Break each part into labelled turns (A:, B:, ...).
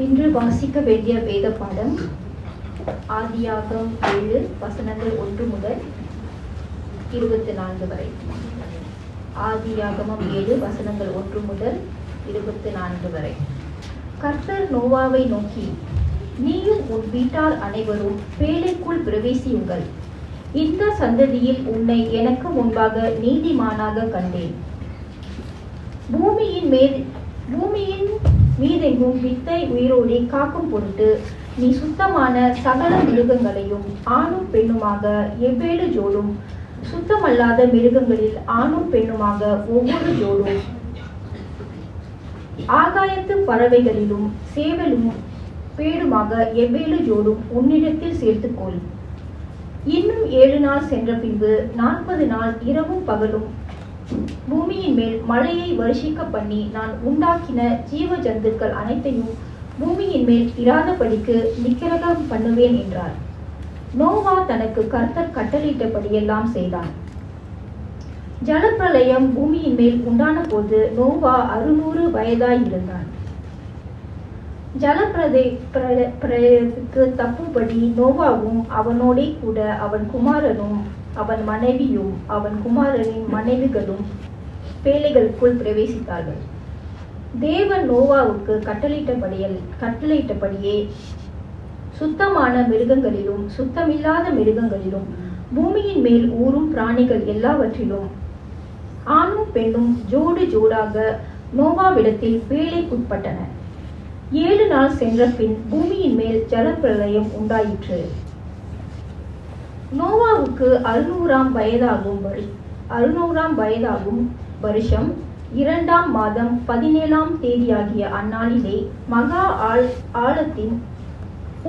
A: இன்று வாசிக்க வேண்டிய வேத பாடம் ஆதியாகமம் 7 வசனங்கள் 1 முதல் 24 வரை. ஆதியாகமம் 7 வசனங்கள் 1 முதல் 24 வரை. கர்த்தர் நோவாவை நோக்கி, நீயும் உன் வீட்டார் அனைவரும் பேழைக்குள் பிரவேசியுங்கள். இந்த சந்ததியில் உன்னை எனக்கு முன்பாக நீதிமானாக கண்டேன். பூமியின் மீதெங்கும் வித்தை உயிரோடி காக்கும் பொருட்டு நீ சுத்தமான சகல மிருகங்களையும் ஆணும் பெண்ணுமாக 7 ஜோடும், சுத்தமல்லாத மிருகங்களில் ஆணும் பெண்ணுமாக ஒவ்வொரு ஜோடும், ஆகாயத்து பறவைகளிலும் சேவலும் பேடுமாக 7 ஜோடும் உன்னிடத்தில் சேர்த்துக்கொள். இன்னும் 7 நாள் சென்ற பின்பு 40 நாள் இரவும் பகலும் பூமியின் மேல் மழையை வருஷிக்க பண்ணி நான் உண்டாக்கின ஜீவ ஜந்துக்கள் அனைத்தையும் பூமியின் மேல் இராதபடிக்கு நிக்கிரகம் பண்ணுவேன் என்றார். நோவா தனக்கு கர்த்தர் கட்டளையிட்டபடியெல்லாம் செய்தான். ஜலப்பிரளயம் பூமியின் மேல் உண்டான போது நோவா 600 வயதாய் இருந்தான். ஜலப்பிரளயத்துக்கு தப்பும்படி நோவாவும் அவனோடே கூட அவன் குமாரனும் அவன் மனைவியும் அவன் குமாரனின் மனைவிகளும் பேழைகளுக்குள் பிரவேசித்தார்கள். தேவன் நோவாவுக்கு கட்டளையிட்டபடியே சுத்தமான மிருகங்களிலும் சுத்தமில்லாத மிருகங்களிலும் பூமியின் மேல் ஊறும் பிராணிகள் எல்லாவற்றிலும் ஆணும் பெண்ணும் ஜோடு ஜோடாக நோவாவிடத்தில் பேழைக்குட்பட்டன. 7 நாள் சென்ற பின் பூமியின் மேல் ஜலப்பிரளயம் உண்டாயிற்று. நோவாவுக்கு 600ஆம் வயதாகும் வருஷம் 2ஆம் மாதம் 17ஆம் தேதியாகிய அந்நாளிலே மகா ஆழத்தின்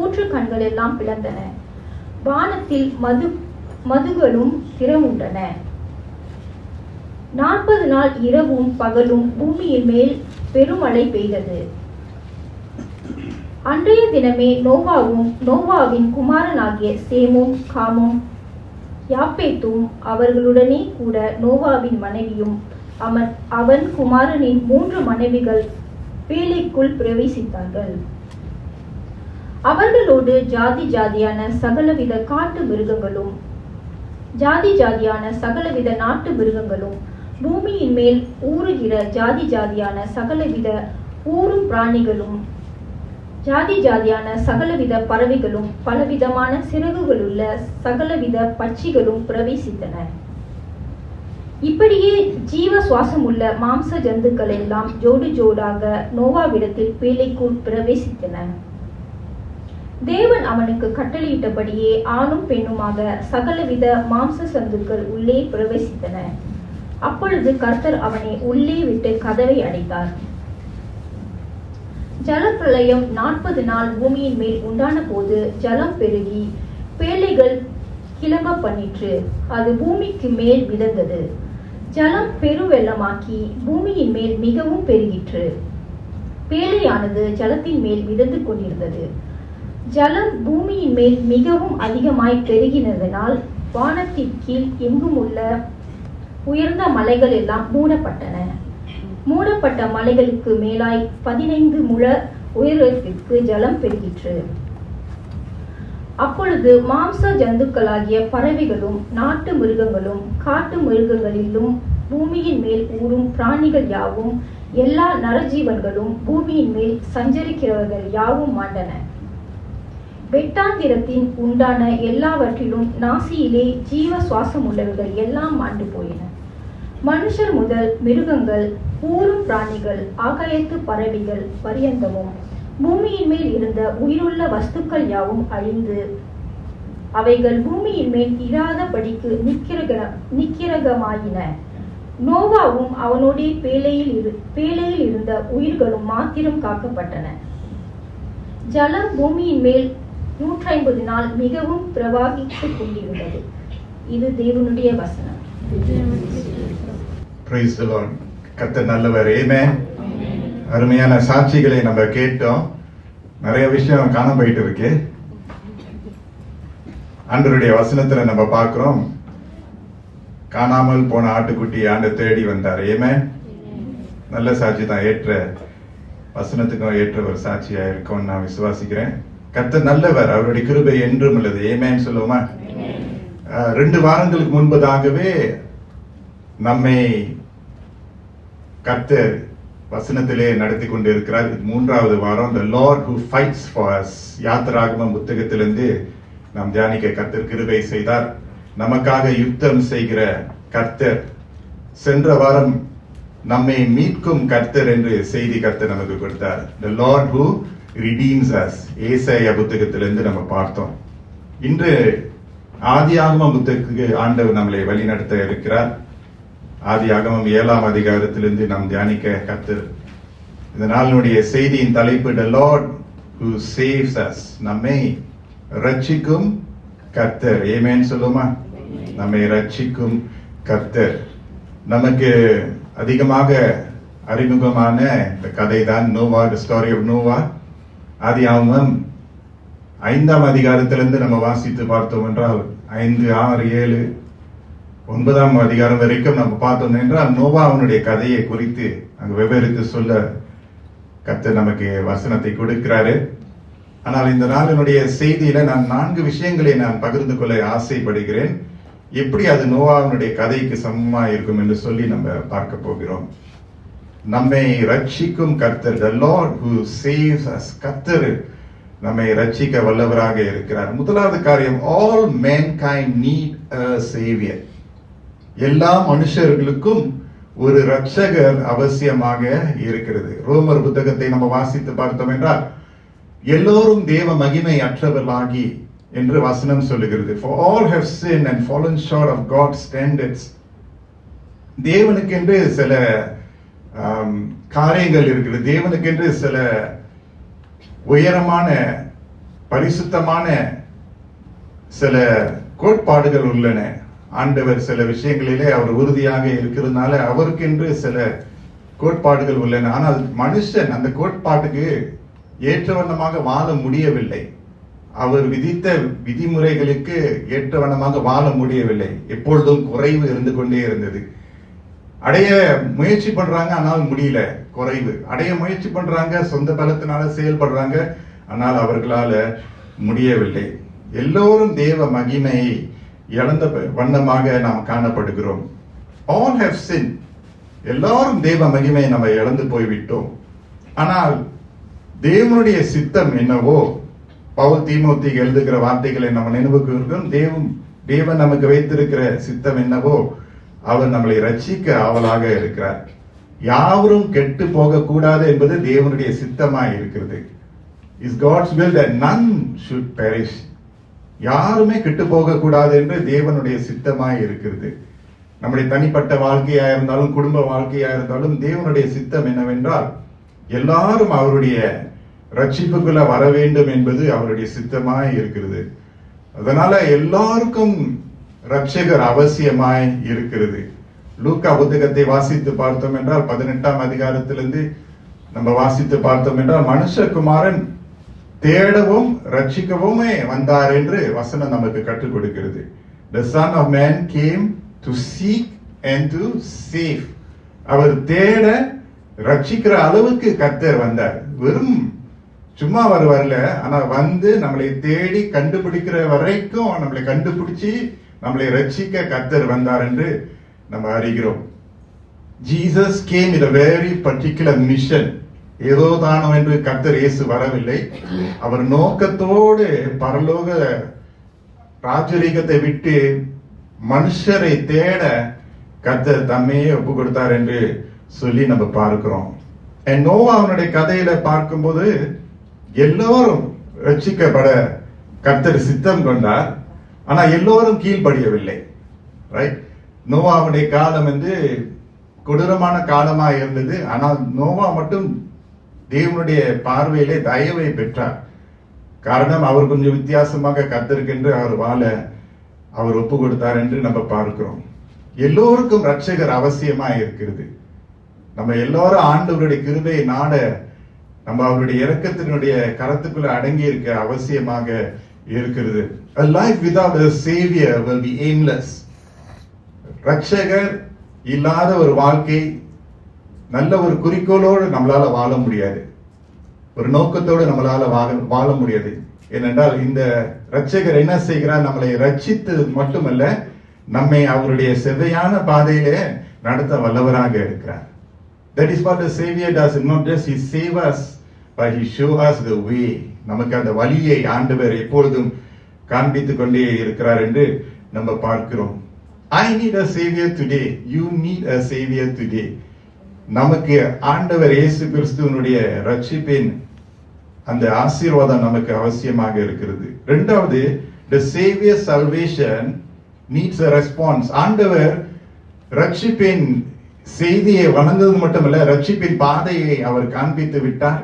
A: ஊற்றுக்கண்கள் எல்லாம் பிளந்தன. வானத்தில் மதுகளும் திறமுண்டன. 40 நாள் இரவும் பகலும் பூமியின் மேல் பெருமழை பெய்தது. அன்றைய தினமே நோவாவின் குமாரனாகிய சேமும் காமும் யாப்பேத்தும் அவர்களுடனே கூட நோவாவின் மனைவியும் அவன் குமாரனின் 3 மனைவிகள் பேழைக்குள் பிரவேசித்தார்கள். அவர்களோடு ஜாதி ஜாதியான சகலவித காட்டு மிருகங்களும் ஜாதி ஜாதியான சகலவித நாட்டு மிருகங்களும் பூமியின் மேல் ஊறுகிற ஜாதி ஜாதியான சகலவித ஊரும் பிராணிகளும் ஜாதி ஜாதியான சகலவித பறவைகளும் பலவிதமான சிறகுகளுள்ள சகலவித பட்சிகளும் பிரவேசித்தன. இப்படியே ஜீவ சுவாசமுள்ள மாம்ச ஜந்துக்கள் எல்லாம் ஜோடு ஜோடாக நோவாவிடத்தில் பேழைக்குள் பிரவேசித்தன. தேவன் அவனுக்கு கட்டளையிட்டபடியே ஆணும் பெண்ணுமாக சகலவித மாம்ச ஜந்துக்கள் உள்ளே பிரவேசித்தன. அப்பொழுது கர்த்தர் அவனை உள்ளே விட்டு கதவை அடைத்தார். ஜலப்பிரளயம் 40 நாள் பூமியின் மேல் உண்டான போது ஜலம் பெருகி பேழைகள் கிளம்ப பண்ணிற்று. அது பூமிக்கு மேல் மிதந்தது. ஜலம் பெருவெள்ளமாக்கி பூமியின் மேல் மிகவும் பெருகிற்று. பேழையானது ஜலத்தின் மேல் மிதந்து கொண்டிருந்தது. ஜலம் பூமியின் மேல் மிகவும் அதிகமாய் பெருகினதனால் வானத்தின் கீழ் எங்கும் உள்ள உயர்ந்த மலைகள் எல்லாம் மூடப்பட்டன. மூடப்பட்ட மலைகளுக்கு மேலாய் 15 முழ உயரத்திற்கு ஜலம் பெருகிற்று. அப்பொழுது மாம்ச ஜந்துக்களாகிய பறவைகளும் நாட்டு மிருகங்களும் காட்டு மிருகங்களிலும் பூமியின் மேல் ஊறும் பிராணிகள் யாவும் எல்லா நரஜீவன்களும் பூமியின் மேல் சஞ்சரிக்கிறவர்கள் யாவும் மாண்டன. வெட்டாந்திரத்தின் உண்டான எல்லாவற்றிலும் நாசியிலே ஜீவ சுவாசம் உள்ளவர்கள் எல்லாம் மாண்டு போயின. மனுஷர் முதல் மிருகங்கள் ஊரும் பிராணிகள் ஆகாயத்து பறவைகள் பரியந்தமும் பூமியின் மேல் இருந்த உயிருள்ள வஸ்துக்கள் யாவும் அழிந்து அவைகள் பூமியின் மேல் இராதபடிக்கு நிக்கிரகமாயின. நோவாவும் அவனுடைய பேழையில் இருந்த உயிர்களும் மாத்திரம் காக்கப்பட்டன. ஜலம் பூமியின் மேல் 150 நாள் மிகவும் பிரவாகித்துக் கொண்டிருந்தது. இது தேவனுடைய வசனம்.
B: Praise the Lord. கர்த்தர் நல்லவர். ஆமென். அருமையான சாட்சிகளை நம்ம கேட்டோம். நிறைய விஷயம் காண போயிட்டு இருக்கு. ஆண்டவருடைய வசனத்துல நம்ம பார்க்கிறோம், காணாமல் போன ஆட்டுக்குட்டி ஆண்டு தேடி வந்தார். ஆமென். நல்ல சாட்சி தான். ஏற்ற வசனத்துக்கும் ஏற்ற ஒரு சாட்சியா இருக்கும்னு நான் விசுவாசிக்கிறேன். கர்த்தர் நல்லவர், அவருடைய கிருபை என்றும் உள்ளது. ஆமென் சொல்லுவோமா? 2 வாரங்களுக்கு முன்பதாகவே நம்மை கர்த்தர் வசனத்திலே நடத்தி கொண்டு இருக்கிறார். 3வது வாரம் the Lord who fights for us யாத்திராகமம் புத்தகத்திலிருந்து நாம் தியானிக்க கர்த்தர் கிருபை செய்தார். நமக்காக யுத்தம் செய்கிற கர்த்தர். சென்ற வாரம் நம்மை மீட்கும் கர்த்தர் என்று செய்தி கர்த்தர் நமக்கு கொடுத்தார். the Lord who redeems us ஏசாயா புத்தகத்திலிருந்து நம்ம பார்த்தோம். இன்று ஆதியாகமம் புத்தகத்துக்கு ஆண்டவர் நம்மளை வழிநடத்த இருக்கிறார். ஆதியாகமம் 7ஆம் அதிகாரத்திலிருந்து நாம் தியானிக்க கர்த்தர். இந்த நாளினுடைய செய்தியின் தலைப்பு the Lord who saves us நம்மை ரட்சிக்கும் கர்த்தர். ஆமென் சொல்லுமா? நம்மை ரட்சிக்கும் கர்த்தர். நமக்கு அதிகமாக அறிமுகமான இந்த கதை தான் Noah, the story of Noah. ஆதியாகமம் 5ஆம் அதிகாரத்திலிருந்து நம்ம வாசித்து பார்த்தோம் என்றால் 5, 6, 7, 9ஆம் அதிகாரம் வரைக்கும் நம்ம பார்த்தோம் என்றால் நோவாவுடைய கதையை குறித்து அங்கு விவரித்து சொல்ல கர்த்தர் நமக்கு வசனத்தை கொடுக்கிறாரு. ஆனால் இந்த நாளினுடைய செய்தியில நான் 4 விஷயங்களை நான் பகிர்ந்து கொள்ள ஆசைப்படுகிறேன். எப்படி அது நோவாவுடைய கதைக்கு சமமா இருக்கும் என்று சொல்லி நம்ம பார்க்க போகிறோம். நம்மை ரட்சிக்கும் கர்த்தர், the Lord who saves us. கர்த்தர் நம்மை ரட்சிக்க வல்லவராக இருக்கிறார். முதலாவது காரியம், all mankind need a savior. எல்லா மனுஷர்களுக்கும் ஒரு ரட்சகர் அவசியமாக இருக்கிறது. ரோமர் புத்தகத்தை நம்ம வாசித்து பார்த்தோம் என்றால் எல்லோரும் தேவ மகிமை அற்றவர்களாகி என்று வசனம் சொல்லுகிறது. for all have sinned and fallen short of God's standards. தேவனுக்கென்று சில காரியங்கள் இருக்கிறது. தேவனுக்கென்று சில உயரமான பரிசுத்தமான சில கோட்பாடுகள் உள்ளன. ஆண்டவர் சில விஷயங்களிலே அவர் உறுதியாக இருக்கிறதுனால அவருக்கென்று சில கோட்பாடுகள் உள்ளன. ஆனால் மனுஷன் அந்த கோட்பாட்டுக்கு ஏற்றவண்ணமாக வாழ முடியவில்லை. அவர் விதித்த விதிமுறைகளுக்கு ஏற்றவண்ணமாக வாழ முடியவில்லை. எப்பொழுதும் குறைவு இருந்து கொண்டே இருந்தது. அடைய முயற்சி பண்றாங்க, ஆனால் முடியல. குறைவு அடைய முயற்சி பண்றாங்க, சொந்த பலத்தினால செயல்படுறாங்க, ஆனால் அவர்களால முடியவில்லை. எல்லோரும் தேவ மகிமையை இழந்த வண்ணமாக நாம் காணப்படுகிறோம். all have sinned. எல்லாரும் தேவ மகிமையை நம்ம இழந்து போய்விட்டோம். ஆனால் தேவனுடைய சித்தம் என்னவோ, பவுல் தீமோத்தேயுக்கு எழுதுகிற வார்த்தைகளை நம்ம நினைவுக்கு தேவன் நமக்கு வைத்திருக்கிற சித்தம் என்னவோ, அவர் நம்மளை ரட்சிக்க ஆவலாக இருக்கிறார். யாவரும் கெட்டு போக கூடாது என்பது தேவனுடைய சித்தமாய் இருக்கிறது. is God's will that none should perish. யாருமே கெட்டு போக கூடாது என்று தேவனுடைய சித்தமாய் இருக்கிறது. நம்முடைய தனிப்பட்ட வாழ்க்கையா இருந்தாலும் குடும்ப வாழ்க்கையா இருந்தாலும் தேவனுடைய சித்தம் என்னவென்றால் எல்லாரும் அவருடைய ரட்சிப்புக்குள்ள வர வேண்டும் என்பது அவருடைய சித்தமாய் இருக்கிறது. அதனால எல்லாருக்கும் ரட்சகர் அவசியமாய் இருக்கிறது. லூக்கா புத்தகத்தை வாசித்து பார்த்தோம் என்றால் 18ஆம் அதிகாரத்திலிருந்து நம்ம வாசித்து பார்த்தோம் என்றால் மனுஷகுமாரன் தேடவும் ரட்சிக்கவுமே வந்தார் என்று வசனம் நமக்கு கற்றுக் கொடுக்கிறது. The Son of Man came to seek and to save. அவர் தேட ரட்சிக்கிற அளவுக்கு கர்த்தர் வந்தார். வெறும் சும்மா அவர் வரல, ஆனா வந்து நம்மளை தேடி கண்டுபிடிக்கிற வரைக்கும் நம்மளை கண்டுபிடிச்சு நம்மளை ரட்சிக்க கர்த்தர் வந்தார் என்று நம்ம அறிகிறோம். Jesus came with a very particular mission. ஏதோ தானோ என்று கர்த்தர் இயேசு வரவில்லை. அவர் நோக்கத்தோடு பரலோக ராஜரீகத்தை விட்டு மனுஷரை தேட கர்த்தர் தம்மையே ஒப்பு கொடுத்தார் என்று சொல்லி நம்ம பார்க்கிறோம். நோவாவுடைய கதையில பார்க்கும்போது எல்லோரும் ரட்சிக்கப்பட கர்த்தர் சித்தம் கொண்டார். ஆனா எல்லோரும் கீழ்ப்படியவில்லை. ரைட்? நோவாவுடைய காலம் வந்து கொடூரமான காலமா இருந்தது. ஆனால் நோவா மட்டும் தேவனுடைய பார்வையிலே தயவை பெற்றார். காரணம், அவர் கொஞ்சம் வித்தியாசமாக கர்த்தருக்கென்று அவர் வாழ அவர் ஒப்பு கொடுத்தார் என்று நம்ம பார்க்கிறோம். எல்லோருக்கும் ரட்சகர் அவசியமா இருக்கிறது. நம்ம எல்லாரும் ஆண்டவருடைய கிருபையை நாட நம்ம அவருடைய இரக்கத்தினுடைய கரத்துக்குள்ள அடங்கி இருக்க அவசியமாக இருக்கிறது. A life without a savior will be aimless. ரட்சகர் இல்லாத ஒரு வாழ்க்கை நல்ல ஒரு குறிக்கோளோடு நம்மளால வாழ முடியாது. ஒரு நோக்கத்தோடு நம்மளால வாழ முடியாது. ஏனென்றால் இந்த ரட்சகர் என்ன செய்கிறார்? நம்மளை ரட்சித்து மட்டுமல்ல, நம்மை அவருடைய செவ்வையான பாதையிலே நடத்த வல்லவராக இருக்கிறார். That is what the Savior does. Not just He save us, but He show us the way. நமக்கு அந்த வழியை ஆண்டவர் எப்பொழுதும் காண்பித்துக் கொண்டே இருக்கிறார் என்று நம்ம பார்க்கிறோம். I need a Savior today. You need a Savior today. நமக்கு ஆண்டவர் இயேசு கிறிஸ்துவினுடைய ரட்சிப்பின் அந்த ஆசீர்வாதம் நமக்கு அவசியமாக இருக்கிறது. இரண்டாவது, the Savior salvation needs a response. ஆண்டவர் ரட்சிப்பின் செய்தியை வழங்குவது மட்டுமல்ல, ரட்சிப்பின் பாதையை அவர் காண்பித்து விட்டார்,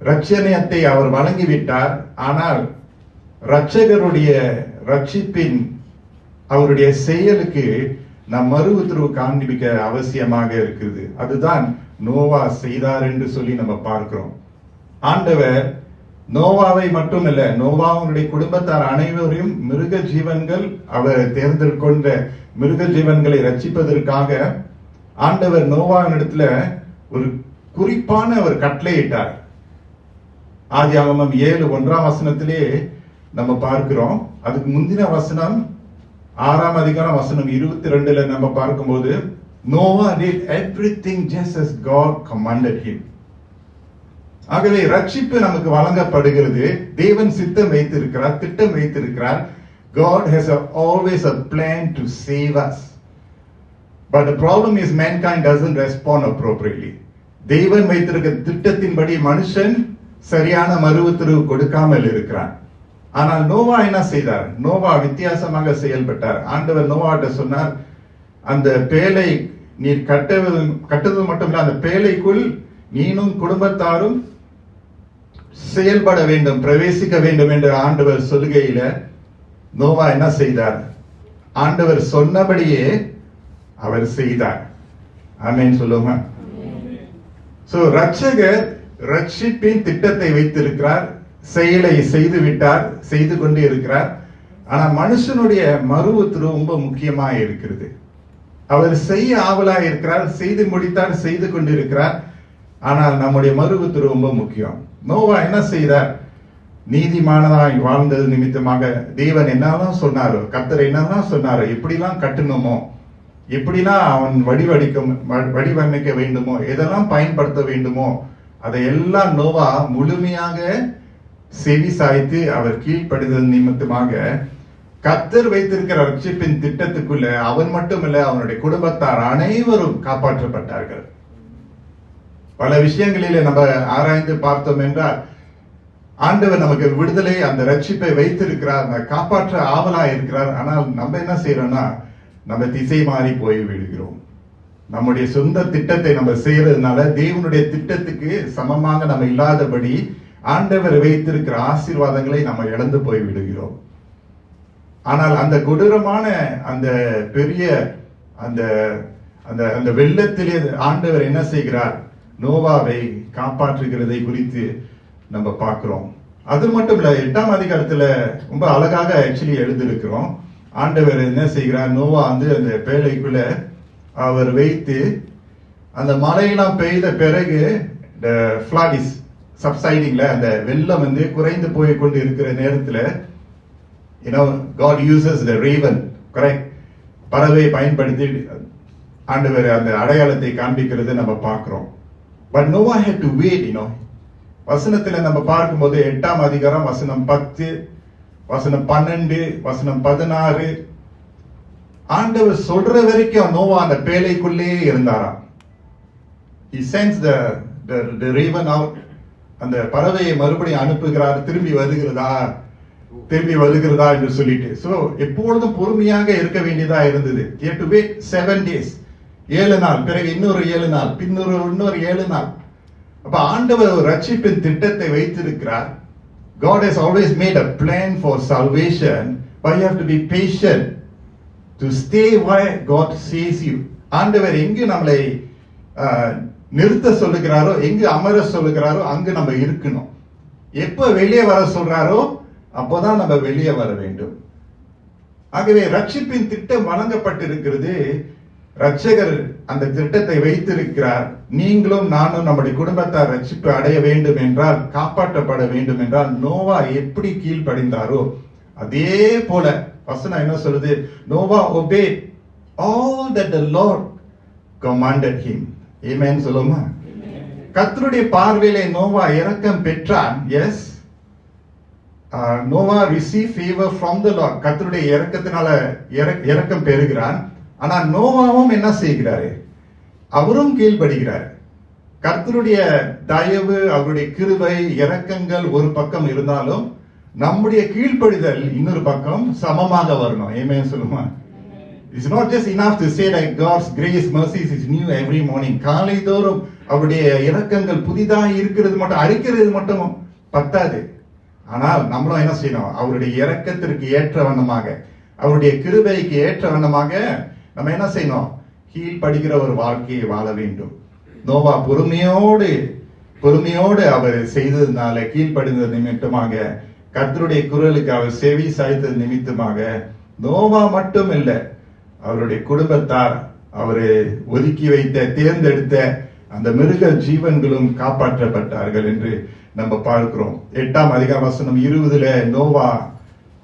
B: ரட்சணியத்தை அவர் வழங்கிவிட்டார். ஆனால் ரட்சகருடைய ரட்சிப்பின் அவருடைய செயலுக்கு நம் மறு உத்தரவு காண்பிக்க அவசியமாக இருக்குது. அதுதான் நோவா செய்தார் என்று சொல்லி நம்ம பார்க்கிறோம். ஆண்டவர் நோவாவை மட்டுமல்ல, நோவாவுடைய குடும்பத்தார் அனைவரையும் மிருக ஜீவன்கள் அவர் தேர்ந்தெடுக்கின்ற மிருக ஜீவன்களை ரட்சிப்பதற்காக ஆண்டவர் நோவாவினிடத்துல ஒரு குறிப்பான ஒரு கட்டளையிட்டார். ஆதியாகமம் 7:1 நம்ம பார்க்கிறோம். அதுக்கு முந்தின வசனம் 6:22 நம்ம பார்க்கும்போது, Noah did everything just as God commanded him. ஆகவே ரட்சிப்பு நமக்கு வழங்கப்படுகிறது. தேவன் சித்தம் வைத்திருக்கிறார், திட்டம் வைத்திருக்கிறார். God has always a plan to save us. But the problem is mankind doesn't respond appropriately. தேவன் வைத்திருக்கிற திட்டத்தின்படி மனுஷன் சரியான மறு உத்தரவு கொடுக்காமல் இருக்கிறான். ஆனால் நோவா என்ன செய்தார்? நோவா வித்தியாசமாக செயல்பட்டார். ஆண்டவர் நோவாட்ட சொன்னார், அந்த பேழை நீர் கட்டுவது மட்டுமில்ல, அந்த பேழைக்குள் நீனும் குடும்பத்தாரும் செயல்பட வேண்டும், பிரவேசிக்க வேண்டும் என்று ஆண்டவர் சொல்லுகையில நோவா என்ன செய்தார்? ஆண்டவர் சொன்னபடியே அவர் செய்தார். ஆமென் சொல்லுங்க. சோ ரட்சகர் ரட்சிப்பின் திட்டத்தை வைத்திருக்கிறார், செயலை செய்து விட்டார், செய்து கொண்டே இருக்கிறார். ஆனா மனுஷனுடைய மறு உத்தரவு ரொம்ப முக்கியமா இருக்கிறது. அவர் செய்ய ஆவலா இருக்கிறார், செய்து முடித்தார், செய்து கொண்டிருக்கிறார். ஆனால் நம்முடைய மறு உத்தரவு ரொம்ப முக்கியம். நோவா என்ன செய்தார்? நீதிமானதாய் வாழ்ந்தது நிமித்தமாக தேவன் என்னெல்லாம் சொன்னாரோ, கர்த்தர் என்னெல்லாம் சொன்னாரோ, எப்படிலாம் கட்டணுமோ, எப்படிலாம் அவன் வடிவமைக்க வேண்டுமோ, எதெல்லாம் பயன்படுத்த வேண்டுமோ, அதையெல்லாம் நோவா முழுமையாக செவி சாய்த்து அவர் கீழ்ப்படிதல் நிமித்தமாக கர்த்தர் வைத்திருக்கிற ரட்சிப்பின் திட்டத்துக்குள்ள அவன் மட்டுமல்ல, அவனுடைய குடும்பத்தார் அனைவரும் காப்பாற்றப்பட்டார்கள். பல விஷயங்களிலே நம்ம ஆராய்ந்து பார்த்தோம் என்றால், ஆண்டவர் நமக்கு விடுதலை, அந்த ரட்சிப்பை வைத்திருக்கிறார், காப்பாற்ற ஆவலா இருக்கிறார். ஆனால் நம்ம என்ன செய்யறோம்னா, நம்ம திசை மாறி போய் விடுகிறோம். நம்முடைய சொந்த திட்டத்தை நம்ம செய்யறதுனால தேவனுடைய திட்டத்துக்கு சமமாக நம்ம இல்லாதபடி ஆண்டவர் வைத்திருக்கிற ஆசீர்வாதங்களை நம்ம இழந்து போய் விடுகிறோம். ஆனால் அந்த கொடூரமான அந்த பெரிய அந்த அந்த அந்த வெள்ளத்திலே ஆண்டவர் என்ன செய்கிறார்? நோவாவை காப்பாற்றுகிறதை குறித்து நம்ம பார்க்கிறோம். அது மட்டும் இல்ல, 8ஆம் அதிகாரத்துல ரொம்ப அழகாக ஆக்சுவலி எழுதியிருக்கிறோம். ஆண்டவர் என்ன செய்கிறார்? நோவா அந்த பேழைக்குள்ள அவர் வைத்து அந்த மழையெல்லாம் பெய்த பிறகு flood is subsidingல அந்த வெள்ளம் குறைந்து போய் கொண்டு இருக்கிற நேரத்துல God uses the raven, correct? பறவை பயன்படுத்தி ஆண்டவர் அந்த அடையாளத்தை காண்பிக்கிறது நம்ம பார்க்கிறோம். But Noah had to wait, வசனத்துல நம்ம பார்க்கும்போது 8ஆம் அதிகாரம் வசனம் 10, வசனம் 12, வசனம் 16, ஆண்டவர் சொல்ற வரைக்கும் நோவா அந்த பேழைக்குள்ளே இருந்தாராம். He sends the raven out. அந்த பறவையை மறுபடியும் அனுப்புகிறார். திரும்பி வருகிறதா என்று சொல்லிட்டு. சோ எப்பொழுதும் பொறுமையாக இருக்க வேண்டியதா இருந்தது. He had to wait 7 days. 7 நாள், பிறகு இன்னொரு 7 நாள், பின்னொரு 7 நாள். அப்ப ஆண்டவர் ஒரு ரட்சிப்பின் திட்டத்தை வைத்திருக்கிறார். God has always made a plan for salvation, but you have to be patient to stay where God says you. ஆண்டவர் எங்கு நம்மளை நிறுத்த சொல்லுகிறாரோ, எங்கு அமர சொல்லுகிறாரோ அங்கு நம்ம இருக்கணும். எப்ப வெளியே வர சொல்றாரோ அப்போதான் நம்ம வெளியே வர வேண்டும். ஆகவே ரட்சிப்பின் திட்டம் வழங்கப்பட்டிருக்கிறது. ரட்சகர் அந்த திட்டத்தை வைத்திருக்கிறார். நீங்களும் நானும் நம்முடைய குடும்பத்தார் ரட்சிப்பு அடைய வேண்டும் என்றால், காப்பாற்றப்பட வேண்டும் என்றால், நோவா எப்படி கீழ்ப்படிந்தாரோ அதே போல வசனம் என்ன சொல்லுது? Noah obeyed all that the Lord commanded him. Amen சொல்லுமா? கர்த்தருடைய பார்வையிலே நோவா இரக்கம் பெற்றான். Yes, Noah receive favor from the Lord. கர்த்தருடைய இரக்கத்தினால இரக்கம் பெறுகிறான். ஆனா நோவாவும் என்ன செய்கிறாரு? அவரும் கீழ்ப்படுகிறார். கர்த்தருடைய தயவு, அவருடைய கிருபை, இரக்கங்கள் ஒரு பக்கம் இருந்தாலும் நம்முடைய கீழ்ப்படிதல் இன்னொரு பக்கம் சமமாக வரணும். ஆமென் சொல்லுமா? It's not just enough to say that God's grace, mercies is new every morning. காலை தோறும் அவருடைய இரக்கங்கள் புதிதாக இருக்கிறது மட்டும் அறிக்கிறது மட்டும் பத்தாது. ஆனால் நம்மளும் என்ன செய்யணும்? அவருடைய இரக்கத்திற்கு ஏற்ற வண்ணமாக, அவருடைய கிருபைக்கு ஏற்ற வண்ணமாக நம்ம என்ன செய்யணும்? கீழ்ப்படுகிற ஒரு வாழ்க்கையை வாழ வேண்டும். நோவா பொறுமையோடு அவர் செய்ததுனால, கீழ்ப்படிந்தது நிமித்தமாக, கர்த்தருடைய குரலுக்கு அவர் செவி சாய்த்தது நிமித்தமாக, நோவா மட்டும் இல்ல, அவருடைய குடும்பத்தார், அவரை ஒதுக்கி வைத்த தேர்ந்தெடுத்த அந்த மிருக ஜீவன்களும் காப்பாற்றப்பட்டார்கள் என்று நம்ம பார்க்கிறோம். 8ஆம் அதிகாரம் வசனம் 20 நோவா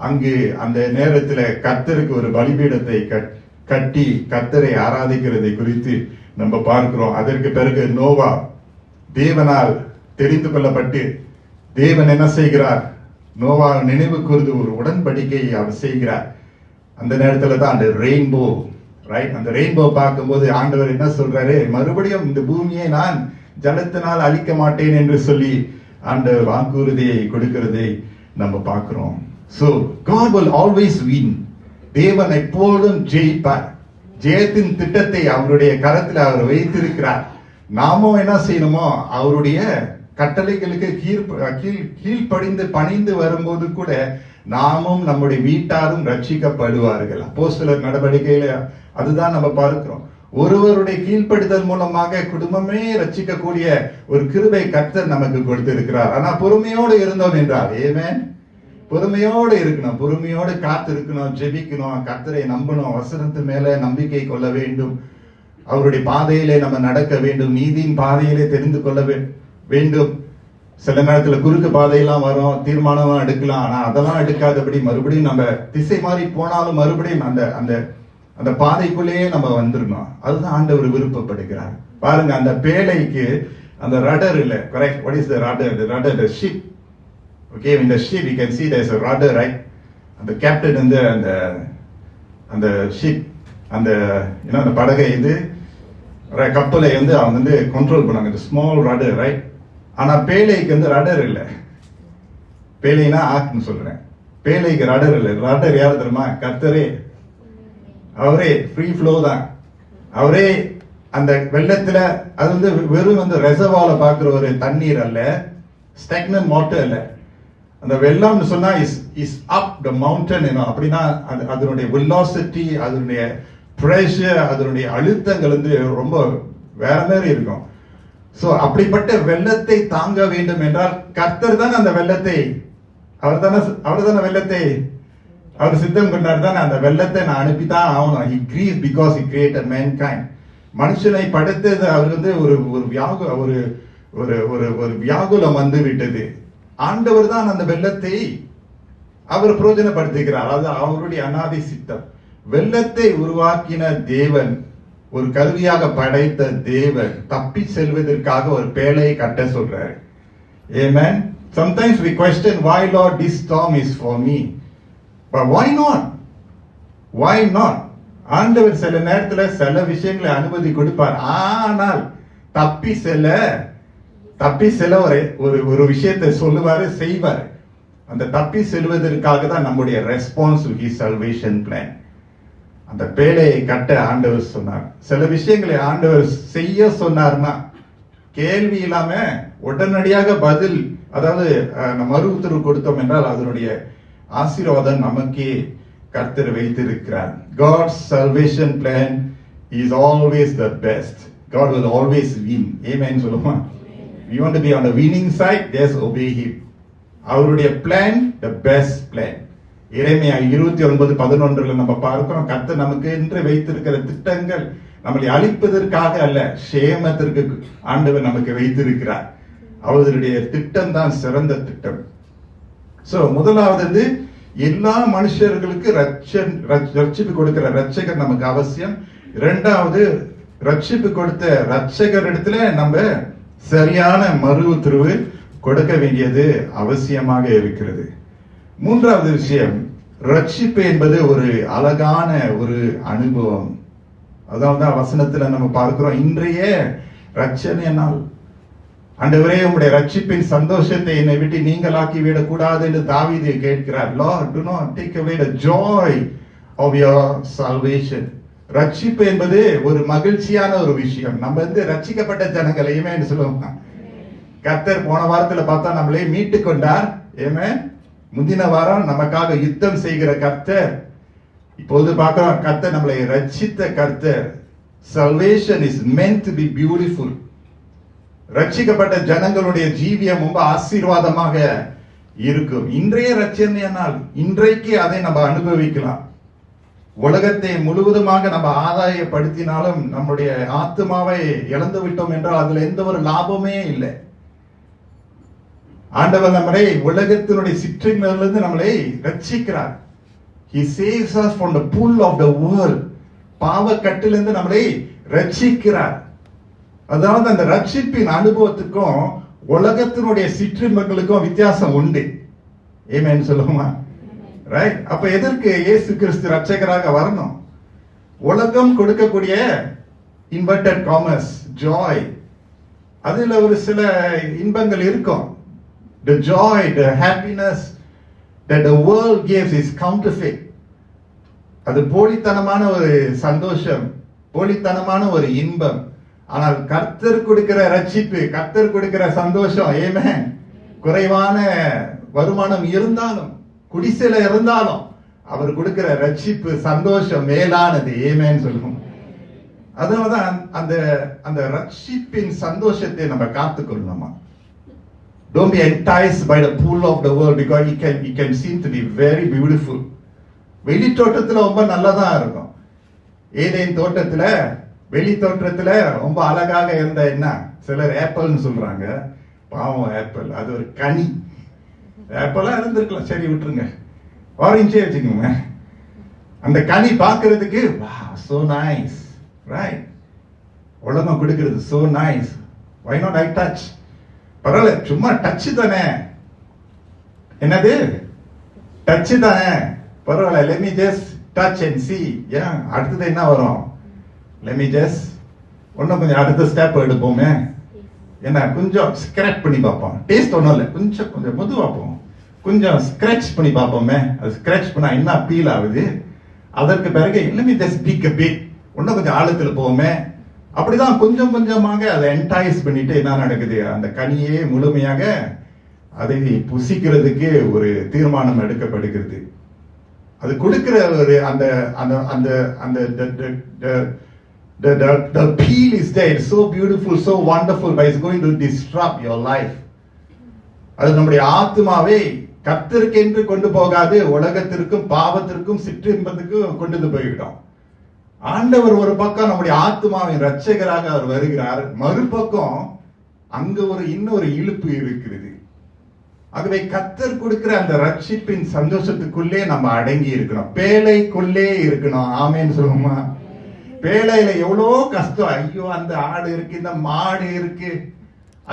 B: அங்கு அந்த நேரத்தில் கர்த்தருக்கு ஒரு பலிபீடத்தை கட்டி கர்த்தரை ஆராதிக்கிறதை குறித்து நம்ம பார்க்கிறோம். அதற்கு பிறகு நோவா தேவனால் தெரிந்து கொள்ளப்பட்டு, தேவன் என்ன செய்கிறார்? நோவா நினைவு கூர்ந்து ஒரு உடன்படிக்கையை அவர் செய்கிறார். அந்த நேரத்துல தான் அந்த ரெயின்போ, ரைட்? அந்த ரெயின்போ பார்க்கும்போது ஆண்டவர் என்ன சொல்றாரு? மறுபடியும் இந்த பூமியை நான் ஜலத்தினால் அழிக்க மாட்டேன் என்று சொல்லி ஆண்டவர் வாக்குறுதியை கொடுக்கிறதை நம்ம பார்க்கிறோம். So God will always win. தேவன் எப்பொழுதும் ஜெயிப்பார். ஜெயத்தின் திட்டத்தை அவருடைய கரத்தில் அவர் வைத்திருக்கிறார். நாமும் என்ன செய்யணுமோ? அவருடைய கட்டளைகளுக்கு கீழ்ப்படிந்து பணிந்து வரும்போது கூட நாமும் நம்முடைய வீட்டாரும் ரட்சிக்கப்படுவார்கள். அப்போஸ்தலர் நடவடிக்கையில அதுதான் நம்ம பார்க்கிறோம். ஒருவருடைய கீழ்ப்படிதல் மூலமாக குடும்பமே ரட்சிக்கக்கூடிய ஒரு கிருபை கர்த்தர் நமக்கு கொடுத்திருக்கிறார். ஆனா பொறுமையோடு இருந்தோம் என்றால், ஆமென், பொறுமையோடு இருக்கணும், பொறுமையோடு காத்து இருக்கணும், ஜெபிக்கணும், கர்த்தரை நம்பணும், வசனத்து மேல நம்பிக்கை கொள்ள வேண்டும், அவருடைய பாதையிலே நம்ம நடக்க வேண்டும், நீதியின் பாதையிலே தெரிந்து கொள்ள வேண்டும். சில நேரத்துல குறுக்கு பாதையெல்லாம் வரும், தீர்மானம் எடுக்கலாம், ஆனா அதெல்லாம் எடுக்காதபடி மறுபடியும் நம்ம திசை மாறி போனாலும் மறுபடியும் அந்த அந்த அந்த பாதைக்குள்ளேயே நம்ம வந்துடணும். அதுதான் ஆண்டவர் விருப்பப்படுகிறார். பாருங்க, அந்த பேழைக்கு அந்த ரடர் இல்ல, correct? What is the rudder? The rudder, the ship. Okay, in the ship you can see there's a rudder, right? அந்த கேப்டன் வந்து அந்த ஷிப், அந்த அந்த படகை இது கப்பலை வந்து அவங்க வந்து கண்ட்ரோல் பண்ணாங்க, இந்த ஸ்மால் ரடர், ரைட்? ஆனா பேழைக்கு வந்து ரடர் இல்லை. பேழைனா ஆக்குன்னு சொல்றேன், பேழைக்கு ரடர் இல்லை. ரடர் யாரு தெரியுமா? கர்த்தரே. அவரே ஃப்ரீ ஃப்ளோ தான். அவரே அந்த வெள்ளத்துல, அது வந்து வெறும் வந்து ரெசர்வால பாக்குற ஒரு தண்ணீர் அல்ல, ஸ்டாக்னன்ட் வாட்டர் அல்ல. அந்த வெள்ளம்னு சொன்னா இஸ் அப் த மவுண்டன், அப்படின்னா அதனுடைய வெலாசிட்டி, அதனுடைய பிரஷர், அதனுடைய அழுத்தங்கள் வந்து ரொம்ப வேற மாதிரி இருக்கும். சோ அப்படிப்பட்ட வெள்ளத்தை தாங்க வேண்டும் என்றால் கர்த்தர் தான் அந்த வெள்ளத்தை, அவர் தானே வெள்ளத்தை அவர் சித்தம் கொண்டார் தான். அந்த வெள்ளத்தை நான் அனுப்பித்தான் ஆகணும். He grieved because he created mankind. மனுஷனை படைத்தது அவர் வந்து ஒரு வியாகுலம் வந்து விட்டது. ஆண்டவர் தான் அந்த வெள்ளத்தை அவர் பிரயோஜனப்படுத்துகிறார். அது அவருடைய அநாதி சித்தம். வெள்ளத்தை உருவாக்கின தேவன், ஒரு கருவியாக படைத்த தேவன் தப்பி செல்வதற்காக ஒரு பேழையை கட்ட சொல்றாரு. Amen. Sometimes we question, why Lord this storm is for me? But why not? Why not? ஆண்டவர் சில நேரத்துல சில விஷயங்களை அனுமதி கொடுப்பார். ஆனால் தப்பி செல்ல ஒரு விஷயத்தை சொல்லுவாரு, செய்வாரு. அந்த தப்பி செல்வதற்காக தான் நம்முடைய response to his salvation plan. அந்த பேழையை கட்ட ஆண்டவர் சொன்னார். சில விஷயங்களை ஆண்டவர் செய்ய சொன்னார்னா கேள்வி இல்லாம உடனடியாக பதில், அதாவது மறு உத்தரவு கொடுத்தோம் என்றால் அதனுடைய ஆசீர்வாதம் நமக்கே கர்த்தர் வைத்திருக்கிறார். God's salvation plan is always the best. God will always win. Amen சொல்லுமா? You want to be on the winning side? Just obey him. அவருடைய plan, the best plan. எரேமியா 29:11 நம்ம பார்க்கிறோம், கர்த்தர் நமக்கு என்று வைத்திருக்கிற திட்டங்கள் நம்மளை அழிப்பதற்காக அல்ல, சேமத்திற்கு ஆண்டவர் நமக்கு வைத்திருக்கிறார். அவருடைய திட்டம் தான் சிறந்த திட்டம். சோ முதலாவது, எல்லா மனுஷர்களுக்கு ரட்சிப்பு கொடுக்கிற ரட்சகர் நமக்கு அவசியம். இரண்டாவது, ரட்சிப்பு கொடுத்த ரட்சகர் இடத்துல நம்ம சரியான மறு உத்தரவு கொடுக்க வேண்டியது அவசியமாக இருக்கிறது. மூன்றாவது விஷயம், ரட்சிப்பு என்பது ஒரு அழகான ஒரு அனுபவம். அதாவது வசனத்துல நம்ம பார்க்கிறோம், இன்றைய ரட்சணை நாள். ஆண்டவரே, உம்முடைய ரட்சிப்பின் சந்தோஷத்தை என்னை விட்டு நீங்களாக்கி விடக்கூடாது என்று தாவீது கேட்கிறார். Lord, do not take away the joy of your salvation. ரட்சிப்பு என்பது ஒரு மகிழ்ச்சியான ஒரு விஷயம். நம்ம ரட்சிக்கப்பட்ட ஜனங்களையுமே சொல்லுவோம். கர்த்தர் போன வாரத்துல பார்த்தா நம்மளே மீட்டு கொண்டார். ஏமே, முந்தின வாரம் நமக்காக யுத்தம் செய்கிற கர்த்தர். இப்போது பார்க்கிறோம், கர்த்தர் நம்மளை ரட்சித்த கர்த்தர். Salvation is meant to be beautiful. ரட்சிக்கப்பட்ட ஜனங்களுடைய ஜீவியம் ரொம்ப ஆசீர்வாதமாக இருக்கும். இன்றைய ரட்சணை நாள், இன்றைக்கு அதை நம்ம அனுபவிக்கலாம். உலகத்தை முழுவதுமாக நம்ம ஆதாயப்படுத்தினாலும் நம்முடைய ஆத்மாவை இழந்து விட்டோம் என்றால் அதுல எந்த ஒரு லாபமே இல்லை. ஆண்டவர் நம்மளை உலகத்தினுடைய சிற்றிலிருந்து நம்மளை ரட்சிக்கிறார். He saves us from the pull of the world. பாவக்கட்டிலிருந்து நம்மளை ரட்சிக்கிறார். அதாவது அந்த ரட்சிப்பின் அனுபவத்துக்கும் உலகத்தினுடைய சிற்றின்பங்களுக்கும் வித்தியாசம் உண்டு. ஆமென் சொல்லுமா? ரைட்? அப்ப எதற்கு இயேசு கிறிஸ்து ரட்சகராக வரணும்? உலகம் கொடுக்கக்கூடிய இன்வெர்டட் காமர்ஸ் ஜாய், அதுல ஒரு சில இன்பங்கள் இருக்கும். The joy, the happiness that the world gives is counterfeit. அது போலித்தனமான ஒரு சந்தோஷம், போலித்தனமான ஒரு இன்பம். ஆனால் கர்த்தர் கொடுக்கிற ரட்சிப்பு, கர்த்தர் கொடுக்கிற சந்தோஷம், ஆமென், குறைவான வருமானம் இருந்தாலும், குடிசையில இருந்தாலும் அவர் கொடுக்கிற ரட்சிப்பு சந்தோஷம் மேலானது. ஆமென் சொல்லுவோம். அதனாலதான் அந்த அந்த ரட்சிப்பின் சந்தோஷத்தை நம்ம காத்துக்கொள்ளணுமா. Don't be enticed by the pull of the world because it can seem to be very beautiful. வெளி தோட்டத்துல ரொம்ப நல்லதா இருக்கும். ஏதேன் தோட்டத்துல, வெளி தோற்றத்துல ரொம்ப அழகாக இருந்த என்ன, சிலர் ஆப்பிள்னு சொல்றாங்க. பாவம், ஆப்பிள் அது ஒரு கனி. ஆப்பிளா இருந்திருக்கலாம், சரி விட்டுருங்க, ஆரஞ்சே வச்சுக்கோங்க. அந்த கனி பார்க்கிறதுக்கு so nice, right? உலகம் கொடுக்கிறது so nice. Why not I touch? பரவாயில்ல, சும்மா டச் தானே. என்னது டச் தானே, பரவாயில்ல, let me just touch and see. ஏன் அடுத்தது என்ன வரும்? let me just இன்னும் கொஞ்சம் அடுத்த ஸ்டெப் எடுப்போமே. என்ன, கொஞ்சம் ஸ்கிராச் பண்ணி பார்ப்போம். டேஸ்ட் ஒன்றும் இல்லை, கொஞ்சம் மெதுவா போவோம், கொஞ்சம் ஸ்கிராச் பண்ணி பார்ப்போமே. அது ஸ்கிராச் பண்ணா என்ன ஃபீல் ஆகுது. அதற்கு பிறகு let me just speak a bit, இன்னும் கொஞ்சம் ஆழத்துல போவோமே. அப்படிதான் கொஞ்சம் கொஞ்சமாக அதை என்டைஸ் பண்ணிட்டு என்ன நடக்குது, அந்த கனியே முழுமையாக அதை புசிக்கிறதுக்கு ஒரு தீர்மானம் எடுக்கப்படுகிறது. அது கொடுக்கிற ஒரு அந்த அந்த அந்த அந்த the peel is there, it's so beautiful, so wonderful, but it's going to disrupt your life. அது நம்முடைய ஆத்மாவை கர்த்தருக்கென்று கொண்டு போகாது, உலகத்திற்கும் பாவத்திற்கும் சிற்றின்பத்துக்கும் கொண்டு போய்விடும். ஆண்டவர் ஒரு பக்கம் நம்முடைய ஆத்மாவின் ரட்சகராக அவர் வருகிறார், மறுபக்கம் அங்க இன்னொரு இழுப்பு இருக்கிறது. ஆகவே கர்த்தர் கொடுக்கிற அந்த ரட்சிப்பின் சந்தோஷத்துக்குள்ளே நம்ம அடங்கி இருக்கணும், பேழைக்குள்ளே இருக்கணும். ஆமேன்னு சொல்லுமா? பேழையில எவ்வளோ கஷ்டம். ஐயோ, அந்த ஆடு இருக்கு, இந்த மாடு இருக்கு,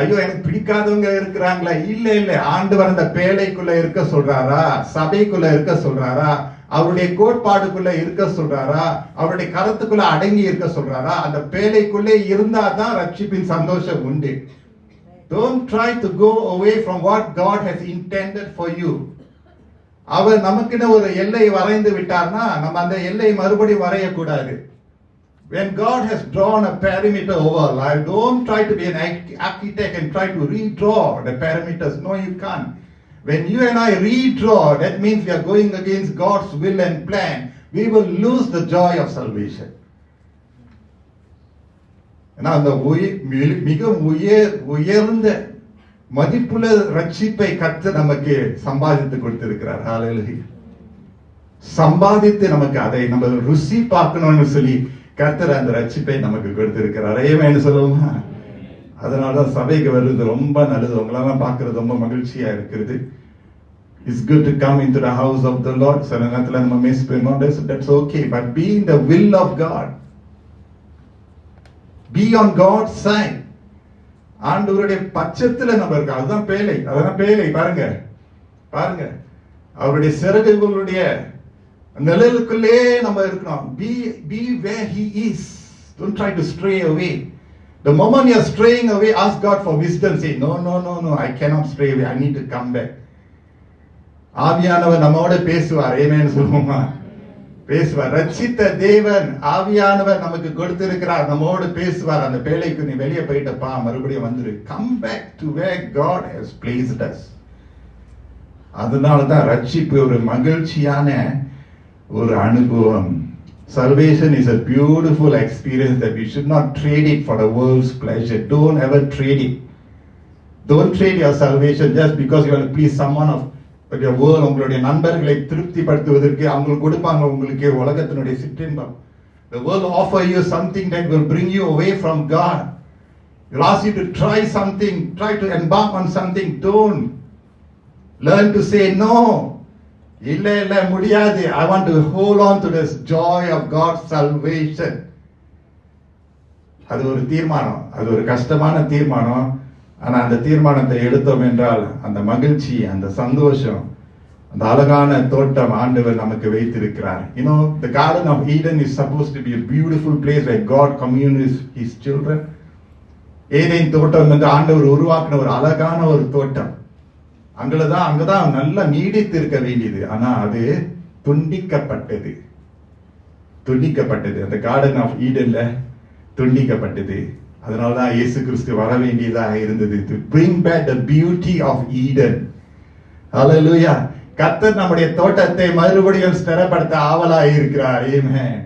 B: ஐயோ எனக்கு பிடிக்காதவங்க இருக்கிறாங்களா? இல்ல, ஆண்டவர் அந்த பேழைக்குள்ள இருக்க சொல்றாரா, சபைக்குள்ள இருக்க சொல்றாரா, அவருடைய கோட்பாடுக்குள்ள இருக்க சொல்றாரா, அவருடைய கருத்துக்குள்ள அடங்கி இருக்க சொல்றாரா? அந்த பேழைக்குள்ளே இருந்தா தான் ரட்சிப்பின் சந்தோஷம் உண்டு. Don't try to go away from what God has intended for you. அவர் நமக்குன்னு ஒரு எல்லை வரைந்து விட்டார்னா நம்ம அந்த எல்லை மறுபடியும் வரையக்கூடாது. When God has drawn a perimeter over life, don't try to be an architect and try to redraw the perimeters. No, you can't. When you and I redraw, that means we are going against God's will and plan. We will lose the joy of salvation. அந்த மிக உயர்ந்த மதிப்புள்ள ரட்சிப்பை கர்த்தர் நமக்கு சம்பாதித்து கொடுத்திருக்கிறார். ஹல்லேலூயா. சம்பாதித்து நமக்கு அதை நம்ம ருசி பார்க்கணும்னு சொல்லி கர்த்தர் அந்த ரட்சிப்பை நமக்கு கொடுத்திருக்கிறார். ஏமேன்னு சொல்லுவோமா? அதனாலதான் சபைக்கு வர்றது ரொம்ப நல்லது. உங்களெல்லாம் பார்க்கறது ரொம்ப மகிழ்ச்சியா இருக்கிறது. It's good to come into the house of the Lord. சில நேரத்துல நம்ம மிஸ் பண்ணுவோம். That's okay. But be in the will of God. Be on God's side. ஆண்டவருடைய பட்சத்துல நம்ம இருக்கோம். அதுதான் பேழை. அதான் பேழை. பாருங்க பாருங்க, அவருடைய சிறகுகளுடைய நிழலுக்குள்ளே நம்ம இருக்கணும். Be where He is. Don't try to stray away. The moment you are straying away, ask God for wisdom. Say, no, I cannot stray away. I need to come back. ஆவியானவர் நம்மோட பேசுவார். ஏமேன்னு சொல்லுவோமா? பேசுவார். ரட்சித்த தேவன் ஆவியானவர் நமக்கு கொடுத்திருக்கிறார். நம்மோடு பேசுவார். அந்த பேழைக்கு நீ வெளியே போயிட்டப்பா, மறுபடியும் வந்துரு. Come back to where God has placed us. அதனாலதான் ரட்சிப்பு ஒரு மகிழ்ச்சியான ஒரு அனுபவம். Salvation is a beautiful experience that we should not trade it for the world's pleasure. Don't ever trade it. Don't trade your salvation just because you want to please someone of your world. உங்களுடைய நண்பர்களை திருப்திப்படுத்துவதற்கு அவங்க கொடுப்பாங்க உங்களுக்கு உலகத்தினுடைய சிற்றின்பம். The world offer you something that will bring you away from God. It will ask you to try something, try to embark on something. Don't. Learn to say no. இல்ல முடியாது. I want to hold on to this joy of God's salvation. அது ஒரு தீர்மானம். அது ஒரு கஷ்டமான தீர்மானம். ஆனா அந்த தீர்மானத்தை எடுத்தோம் என்றால் அந்த மகிழ்ச்சி, அந்த சந்தோஷம், அந்த அழகான தோட்டம் ஆண்டவர் நமக்கு வைத்திருக்கிறார். You know, the Garden of Eden is supposed to be a beautiful place where God communes with His children. Eden தோட்டம் வந்து ஆண்டவர் உருவாக்கின ஒரு அழகான ஒரு தோட்டம். அங்கதான் நல்லா நீடித்து இருக்க வேண்டியது. ஆனா அது துண்டிக்கப்பட்டது. அந்த கார்டன் ஆஃப் ஈடன்ல துண்டிக்கப்பட்டது. அதனாலதான் இயேசு கிறிஸ்து வர வேண்டியதாக இருந்தது. to bring back the beauty of Eden. Hallelujah. கர்த்தர் நம்முடைய தோட்டத்தை மறுபடியும் ஸ்திரப்படுத்த ஆவலாய் இருக்கிறார். Amen.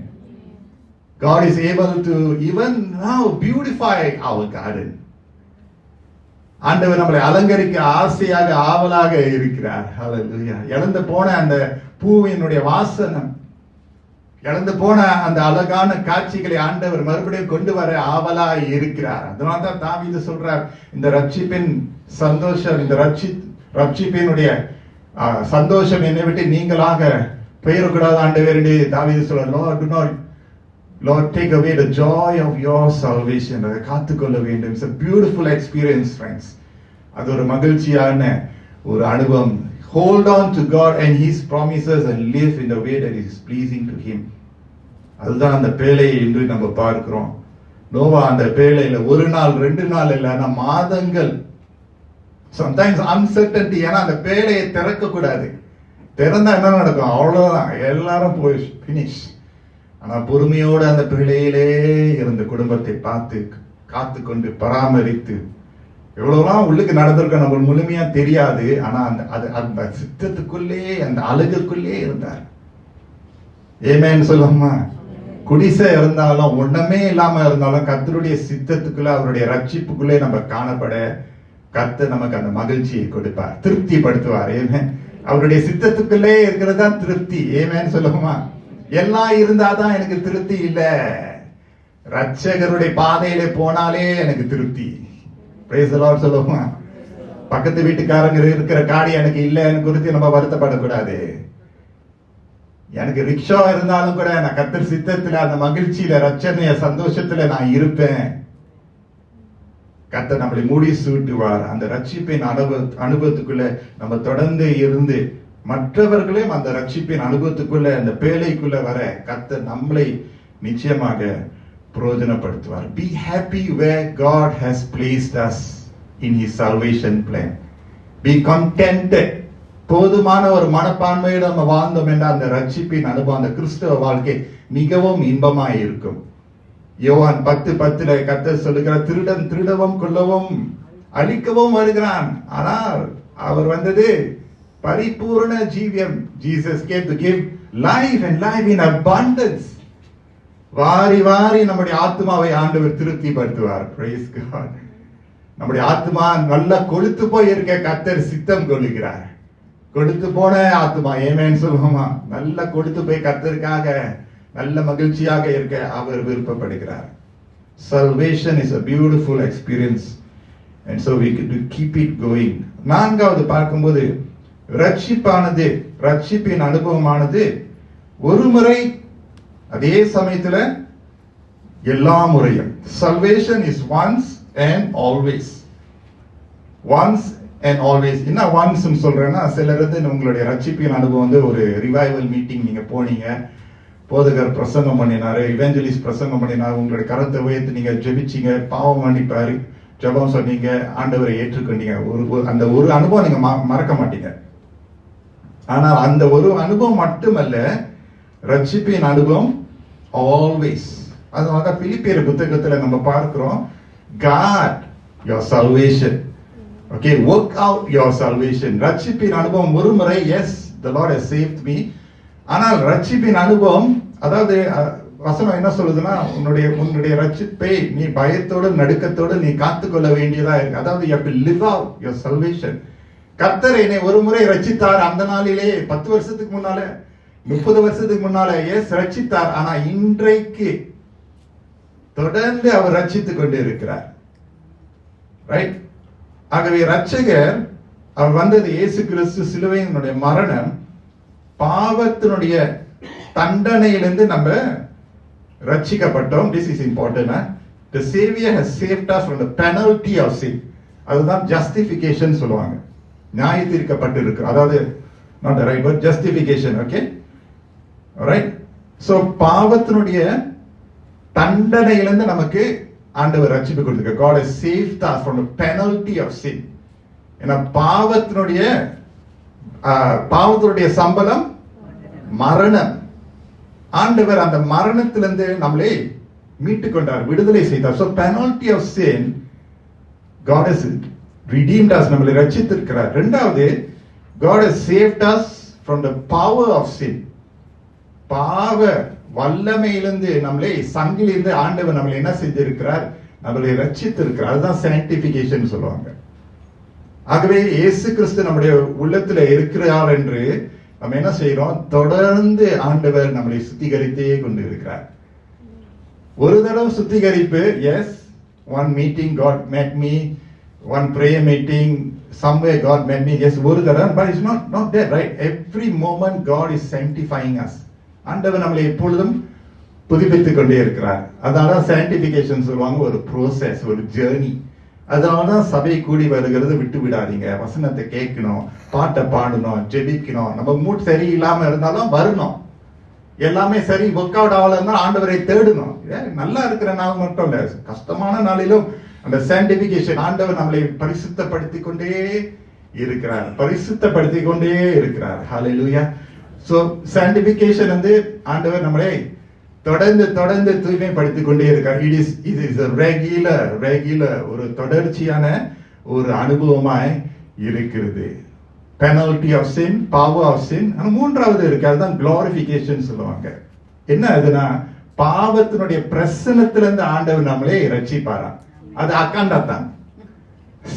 B: God is able to even now beautify our garden. ஆண்டவர் நம்மளை அலங்கரிக்க ஆசையாக ஆவலாக இருக்கிறார். ஹல்லேலூயா. இழந்து போன அந்த பூவினுடைய வாசனம், இழந்து போன அந்த அழகான காட்சிகளை ஆண்டவர் மறுபடியும் கொண்டு வர ஆவலாய் இருக்கிறார். அதனால்தான் தாவீது சொல்றார், இந்த ரட்சிப்பின் சந்தோஷம், இந்த ரட்சிப்பினுடைய சந்தோஷம் என்னை விட்டு நீங்களாக பெயரக்கூடாது ஆண்டவர் என்று தாவீது சொல்றார். Lord, take away the joy of your salvation. அதை காத்துக்கொள்ள வேண்டும். It's a beautiful experience, friends. அது ஒரு மகிழ்ச்சியான ஒரு அனுபவம். Hold on to God and His promises and live in the way that is pleasing to Him. அதுதான் அந்த பேழையை இன்று நம்ம பார்க்கிறோம். நோவா அந்த பேழையில ஒரு நாள் 2 நாள் இல்ல, ஆனா மாதங்கள், sometimes uncertainty. ஏன்னா அந்த பேழையை திறக்க கூடாது. திறந்தா என்ன நடக்கும்? அவ்வளவுதான், எல்லாரும் போய் finish. ஆனா பொறுமையோடு அந்த பிள்ளையிலே இருந்த குடும்பத்தை பார்த்து காத்து கொண்டு பராமரித்து எவ்வளவுலாம் உள்ளுக்கு நடந்திருக்க நம்ம முழுமையா தெரியாது. ஆனா அந்த சித்தத்துக்குள்ளே, அந்த அழகுக்குள்ளே இருந்தார். ஏமேன்னு சொல்லுமா? குடிசை இருந்தாலும் ஒண்ணுமே இல்லாம இருந்தாலும் கர்த்தருடைய சித்தத்துக்குள்ள, அவருடைய ரட்சிப்புக்குள்ளே நம்ம காணப்பட கர்த்தர் நமக்கு அந்த மகிழ்ச்சியை கொடுப்பார், திருப்திப்படுத்துவார். ஏமேன். அவருடைய சித்தத்துக்குள்ளே இருக்கிறதா திருப்தி. ஏமேன்னு சொல்லுமா? எல்லாம் இருந்தாதான் எனக்கு திருப்தி இல்ல. ரட்சகருடைய பாதையிலே போனாலே எனக்கு திருப்தி. பிரைஸ் தி லார்ட் சொல்லுமா? பக்கத்து வீட்டுக்காரங்க இருக்கிற காடி எனக்கு இல்லன்னு குறித்து நம்ம வருத்தப்படக்கூடாது. எனக்கு ரிக்ஷா இருந்தாலும் கூட நான் கர்த்தர் சித்தத்துல, அந்த மகிழ்ச்சியில, ரட்சணைய சந்தோஷத்துல நான் இருப்பேன். கர்த்தர் நம்மளை மூடி சூட்டுவார். அந்த ரட்சிப்பின் அனுபவத்துக்குள்ள நம்ம தொடர்ந்து இருந்து மற்றவர்களையும் அந்த ரட்சிப்பின் அனுபவத்துக்குள்ள, அந்த பேழைக்குள்ள வர கர்த்தர் நம்மளை நிச்சயமாக பிரயோஜனப்படுத்துவார். Be happy where God has placed us in His salvation plan. Be contented. போதுமான ஒரு மனப்பான்மையோடு நம்ம வாழ்ந்தோம் என்றால் அந்த ரட்சிப்பின் அனுபவம், அந்த கிறிஸ்தவ வாழ்க்கை மிகவும் இன்பமாய் இருக்கும். யோவான் 10:10 கர்த்தர் சொல்லுகிறார், திருடன் திருடவும் கொல்லவும் அழிக்கவும் வருகிறான், ஆனால் அவர் வந்தது பரிபூர்ண ஜீவியம். Jesus came to give life and life in abundance. வாரி வாரி நம்முடைய ஆத்மாவை ஆண்டவர் திருப்திப்படுத்துவார். Praise God. நம்முடைய ஆத்மா நல்லா கொழுத்து போய் இருக்க கர்த்தர் சித்தம் கொள்ளுகிறார். கொழுத்து போன ஆத்மா, ஏமேன்னு சொல்லுவோமா? நல்லா கொழுத்து போய் கர்த்தருக்காக நல்ல மகிழ்ச்சியாக இருக்க அவர் விருப்பப்படுகிறார். Salvation is a beautiful experience, and so we could keep it going. நான்காவது பார்க்கும்போது ரட்சிப்பின் அனுபவமானது ஒரு முறை, அதே சமயத்துல எல்லா முறையும். Salvation is once and always. Once and always. என்ன once சொல்றேன்னா, சிலர் உங்களுடைய ரட்சிப்பின் அனுபவம் ஒரு ரிவைவல் மீட்டிங் நீங்க போனீங்க, போதகர் பிரசங்கம் பண்ணினாரு, இவாஞ்சலிஸ்ட் பிரசங்கம் பண்ணினாரு, உங்களுடைய கரத்தை உயர்த்தி நீங்க ஜெபிச்சீங்க, பாவம் மன்னிப்பாரு, ஜெபம் சொன்னீங்க, ஆண்டவரை ஏற்றுக்கொண்டீங்க. அந்த ஒரு அனுபவம் நீங்க மறக்க மாட்டீங்க. ஆனால் அந்த ஒரு அனுபவம் மட்டுமல்ல, ரட்சிப்பின் அனுபவம் ஆல்வேஸ். அதனால பிலிப்பியர் புத்தகத்துல நம்ம பார்க்கிறோம், God your salvation. Okay, work out your salvation. ரட்சிப்பின் அனுபவம் ஒரு முறை, yes, the Lord has saved me. ஆனால் ரட்சிப்பின் அனுபவம், அதாவது வசனம் என்ன சொல்லுதுன்னா, உன்னுடைய ரட்சிப்பை நீ பயத்தோடு நடுக்கத்தோடு நீ காத்துக்கொள்ள வேண்டியதா இருக்கு. அதாவது you have to live out your salvation. கர்த்தர் என்னை ஒரு முறை ரட்சித்தார், அந்த நாளிலே 10 வருஷத்துக்கு முன்னால, 30 வருஷத்துக்கு முன்னால எஸ் ரட்சித்தார். ஆனா இன்றைக்கு தொடர்ந்து அவர் ரட்சித்துக் கொண்டு இருக்கிறார். ரைட்? ஆகவே ரட்சகர் அவர் வந்தது, இயேசு கிறிஸ்து சிலுவையினுடைய மரணம், பாவத்தினுடைய தண்டனையிலிருந்து நம்ம ரட்சிக்கப்பட்டோம். This is important. The Savior has saved us from the penalty of sin. அதுதான் ஜஸ்டிஃபிகேஷன் சொல்லுவாங்க. நியாய தீர்க்கப்பட்டு இருக்கு. அதாவது not the right word, justification. Okay, alright. So பாவத்தினுடைய தண்டனையிலிருந்து நமக்கு ஆண்டவர் ரட்சிப்பு கொடுத்திருக்கார். God has saved us from the penalty of sin. ஏன்னா பாவத்தினுடைய சம்பளம் மரணம். ஆண்டவர் அந்த மரணத்திலிருந்து நம்மளை மீட்டுக் கொண்டார், விடுதலை செய்தார். So penalty of sin, God has redeemed us, நம்மளை ரட்சித்திருக்கிறார். இரண்டாவது, God has saved us from the power of sin. பாவ வல்லமையிலிருந்து நம்மளை சங்கிலிருந்து ஆண்டவர் நம்மளை என்ன செஞ்சிருக்கிறார், நம்மளை ரட்சித்திருக்கிறார். அதுதான் sanctification சொல்லுவாங்க. ஆகவே இயேசு கிறிஸ்து நம்முடைய உள்ளத்துல இருக்கிறார் என்று நம்ம என்ன செய்யறோம், தொடர்ந்து ஆண்டவர் நம்மளை சுத்திகரித்தே கொண்டு இருக்கிறார். ஒரு தடவை சுத்திகரிப்பு, S, one meeting God met me, one prayer meeting somewhere God met me, yes, ஒரு தடவை, but it's not that, right? Every moment God is sanctifying us. ஆண்டவர் நம்மளை எப்பொழுதும் புதுப்பித்துக் கொண்டே இருக்கிறார். அதனால sanctification சொல்லுவாங்க, ஒரு process, ஒரு journey. அதனாலதான் சபை கூடி வருகிறது விட்டு விடாதீங்க. வசனத்தை கேட்கணும், பாட்டை பாடணும், ஜெபிக்கணும். நம்ம மூட் சரி இல்லாம இருந்தாலும் வரணும். எல்லாமே சரி ஒர்க் அவுட் ஆகலன்னா ஆண்டவரை தேடணும். நல்லா இருக்கிற நாள் மட்டும் இல்ல, கஷ்டமான நாளிலும் அந்த sanctification, ஆண்டவர் நம்மளை பரிசுத்தப்படுத்திக் கொண்டே இருக்கிறார். ஹல்லேலூயா. சோ sanctification ஆண்டவர் நம்மளை தொடர்ந்து தூய்மைப்படுத்திக் கொண்டே இருக்கார். it is a regular ஒரு தொடர்ச்சியான ஒரு அனுபவமாய் இருக்கிறது. penalty of sin, power of sin. மூன்றாவது இருக்கு, அதுதான் glorification சொல்லுவாங்க. என்ன அதுனா, பாவத்தினுடைய பிரசனத்திலிருந்து ஆண்டவர் நம்மளை ரட்சிப்பாராம். அது அக்காண்டாத்தான்,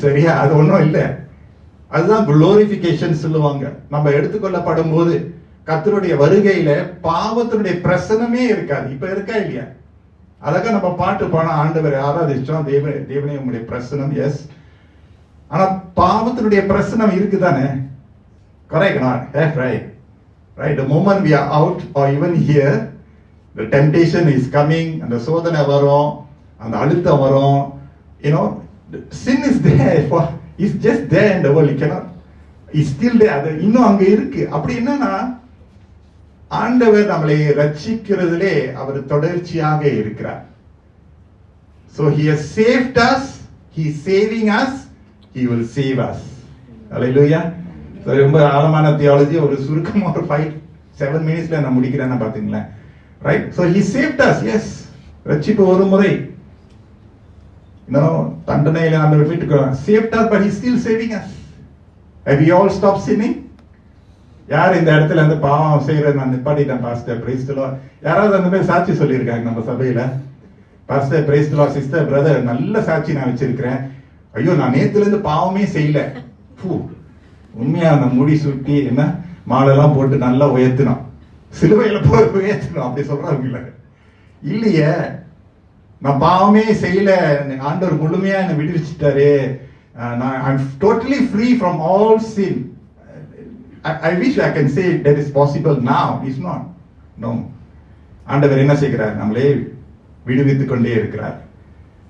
B: சரியா? அது ஒண்ணும் இல்ல. அதுதான் glorification சொல்லுவாங்க. நம்ம எடுத்துக்கொள்ளப்படும் போது கர்த்தருடைய வருகையில பாவத்தினுடைய பிரசனமே இருக்காது. இப்ப இருக்கா இல்லையா? அழகா நம்ம பாட்டு பாட ஆண்டவரை ஆராதிச்சோம், தேவனே உங்களுடைய பிரசனம், எஸ். ஆனா பாவத்தினுடைய பிரசனம் இருக்குதானே? Correct, not? That's right. Right, the moment we are out or even here, the temptation is coming, and the சோதனை வரும், அந்த அழுத்தம் வரும். You know, sin is there, it's just there in the world. You cannot, it's still there. அது இன்னும் அங்க இருக்கு. அப்படி என்னன்னா, ஆண்டவர் நம்மளை ரட்சிக்கிறதிலே அவர் தொடர்ச்சியாக இருக்கிறார். So he has saved us, he is saving us, he will save us. Hallelujah. So ரொம்ப ஆழமான தியாலஜி, ஒரு சுருக்கமா ஒரு 5-7 மினிட்ஸ்ல நான் முடிக்கிறேன்னு பாத்தீங்களா? Right? So he saved us, yes. ரட்சிப்பு ஒரு முறை, தண்டனையில நம்ம விட்டுக்கிறோம். Saved us, but he is still saving us. Have we all stopped sinning? யார் இந்த இடத்துல பாவம் செய்யறது நான் நிப்பாட்டிட்டேன் பாஸ்டர், பிரைஸ் தி லார்ட். யாராவது அந்த மாதிரி சாட்சி சொல்லியிருக்காங்க நம்ம சபையில? Pastor, praise the Lord, sister, brother, நல்ல சாட்சி நான் வச்சிருக்கிறேன். ஐயோ, நான் நேத்துல இருந்து பாவமே செய்யல. உண்மையா அந்த முடி சுட்டி என்ன மாலெல்லாம் போட்டு நல்லா உயர்த்தினோம். சிலுவையில போய் ஏற்றணும் அப்படி சொல்றாங்க இல்லையே. நான் பாவமே செய்யல, ஆண்டவர் முழுமையா என்னை விடுவிச்சிட்டாரு, நான் I'm totally free from all sin. I wish I can say that is possible now. It's not. No. ஆண்டவர் என்ன செய்கிறார்? நம்மளே விடுவித்துக் கொண்டே இருக்கிறார்,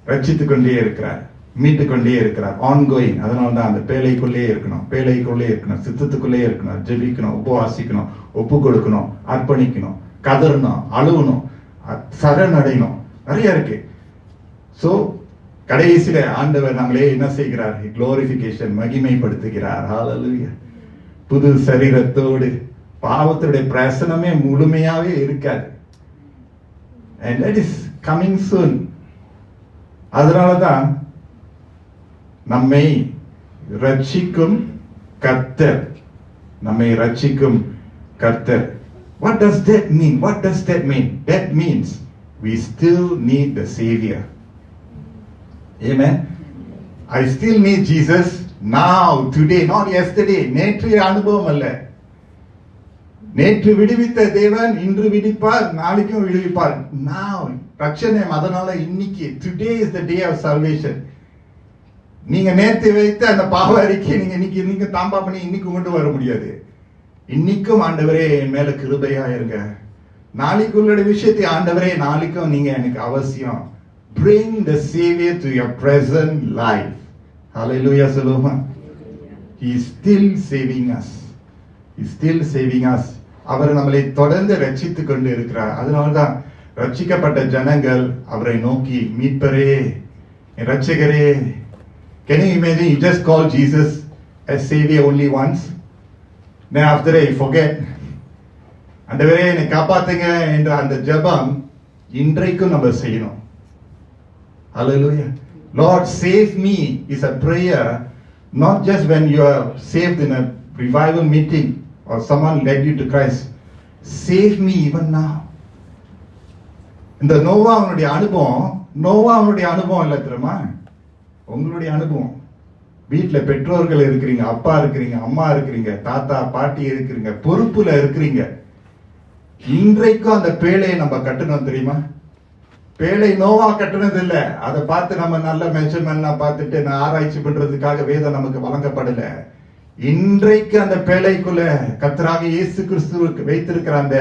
B: ரட்சித்துக் கொண்டே இருக்கிறார், மீட்டுக் கொண்டே இருக்கிறார். ஆன்கோயிங். அதனால தான் அந்த பேழைக்குள்ளே இருக்கணும், சித்தத்துக்குள்ளே இருக்கணும், ஜெபிக்கணும், உபவாசிக்கணும், ஒப்பு கொடுக்கணும், அர்ப்பணிக்கணும், கதறணும், அழுவணும், சரணடையணும், நிறைய இருக்கு. சோ கடைசியில ஆண்டவர் நம்மளே என்ன செய்கிறார்? குளோரிபிகேஷன், மகிமைப்படுத்துகிறார். ஹalleluya. புது சரீரத்தோடு பாவத்துடைய பிரசனமே முழுமையாவே இருக்காது. And that is coming soon. அதனாலதான் நம்மை ரட்சிக்கும் கர்த்தர், நம்மை ரட்சிக்கும் கர்த்தர். What does that mean? What does that mean? That means we still need the Savior. Amen. I still need Jesus now, today, not yesterday. நேற்றைய அனுபவம் அல்ல. நேற்று விடுவித்த தேவன் இன்று விடுவிப்பார், நாளைக்கும் விடுவிப்பார். Now, ரட்சணை. அதனால இன்னைக்கு, today is the day of salvation. நீங்க நேற்று வைத்த அந்த பாவ அறிக்கை நீங்க தாம்பா பண்ணி இன்னைக்கு கொண்டு வர முடியாது. இன்னைக்கும் ஆண்டவரே என் மேல கிருபையா இருங்க. நாளைக்கு உள்ள விஷயத்தை ஆண்டவரே நாளைக்கும் நீங்க எனக்கு அவசியம். Bring the Savior to your present life. Hallelujah. சொல்லுமா? He is still saving us. He is still saving us. அவர் நம்மளை தொடர்ந்து ரட்சித்துக் கொண்டு இருக்கிறார். அதனால்தான் ரட்சிக்கப்பட்ட ஜனங்கள் அவரை நோக்கி, மீட்பரே, ரட்சகரே. Can you imagine? You just call Jesus as Savior only once. Then after that you forget. ஆண்டவரே என்னை காப்பாத்துங்க என்ற அந்த ஜெபம் இன்றைக்கும் நம்ம செய்யணும். Hallelujah. Lord, save me is a prayer, not just when you are saved in a revival meeting or someone led you to Christ. Save me even now. இந்த நோவாவுடைய அனுபவம் இல்ல தெரியுமா? உங்களுடைய அனுபவம். வீட்டுல பெற்றோர்கள் இருக்கிறீங்க, அப்பா இருக்கிறீங்க, அம்மா இருக்கிறீங்க, தாத்தா பாட்டி இருக்கிறீங்க, பொறுப்புல இருக்கிறீங்க. இன்றைக்கும் அந்த பேழையை நம்ம கட்டணும் தெரியுமா? பேழை நோவா கட்டுனது இல்ல. அதை பார்த்து நம்ம நல்ல மெஷர்மெண்ட் பார்த்துட்டு நான் ஆராய்ச்சி பண்றதுக்காக வேதம் நமக்கு வழங்கப்படல. இன்றைக்கு அந்த பேழைக்குள்ள கர்த்தராக இயேசு கிறிஸ்துவுக்கு வைத்திருக்கிற அந்த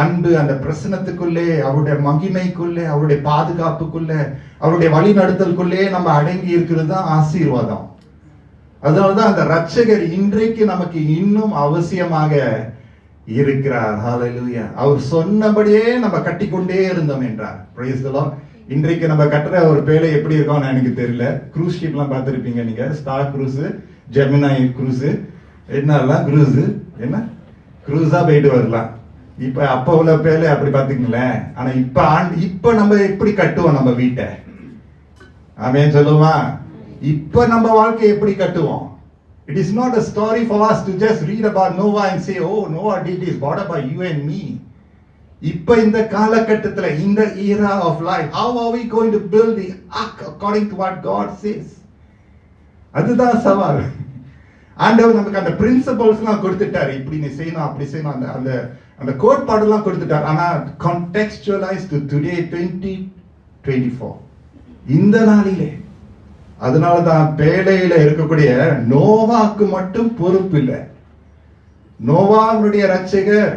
B: அன்பு, அந்த பிரசனத்துக்குள்ளே, அவருடைய மகிமைக்குள்ளே, அவருடைய பாதுகாப்புக்குள்ள, அவருடைய வழி நடத்தலுக்குள்ளே நம்ம அடங்கி இருக்கிறது தான் ஆசீர்வாதம். அதனாலதான் அந்த ரட்சகர் இன்றைக்கு நமக்கு இன்னும் அவசியமாக இருக்கிறார். ஹalleluya. அவர் சொன்னபடியே நம்ம கட்டிக்கொண்டே இருந்தோம் என்றார். praise the Lord. இன்றைக்கு நம்ம கட்டுற ஒரு பேழை எப்படி இருக்கும்னு எனக்கு தெரியல. க்ரூஸ் ஷிப்லாம் பார்த்திருப்பீங்க நீங்க. ஸ்டார் க்ரூஸ், ஜெமினாய் க்ரூஸ், என்னெல்லாம் க்ரூஸ், என்ன க்ரூஸா போயிட்டு வரலாம். இப்ப அப்ப உள்ள பேழை அப்படி பாத்தீங்களேன். ஆனா இப்ப நம்ம எப்படி கட்டுவோம் நம்ம வீட்டை? ஆமென் சொல்லுமா? இப்ப நம்ம வாழ்க்கை எப்படி கட்டுவோம்? It is not a story for us to just read about Noah and say, oh, Noah did this, brought about you and me. இப்ப இந்த காலகட்டத்துல, இந்த era of life, how are we going to build the ark according to what God says? அதுதான் சவால். ஆண்டவர் நமக்கு அந்த principles எல்லாம் கொடுத்துட்டாரு. இப்படி நீ செய்யணும், அப்படி செய்யணும், அந்த அந்த கோட்பாடு எல்லாம் கொடுத்துட்டாரு. ஆனா contextualized to today 2024 இந்த நாளிலே. அதனாலதான் பேழையில இருக்கக்கூடிய நோவாக்கு மட்டும் பொறுப்பு இல்லை. நோவாவுடைய ரட்சகர்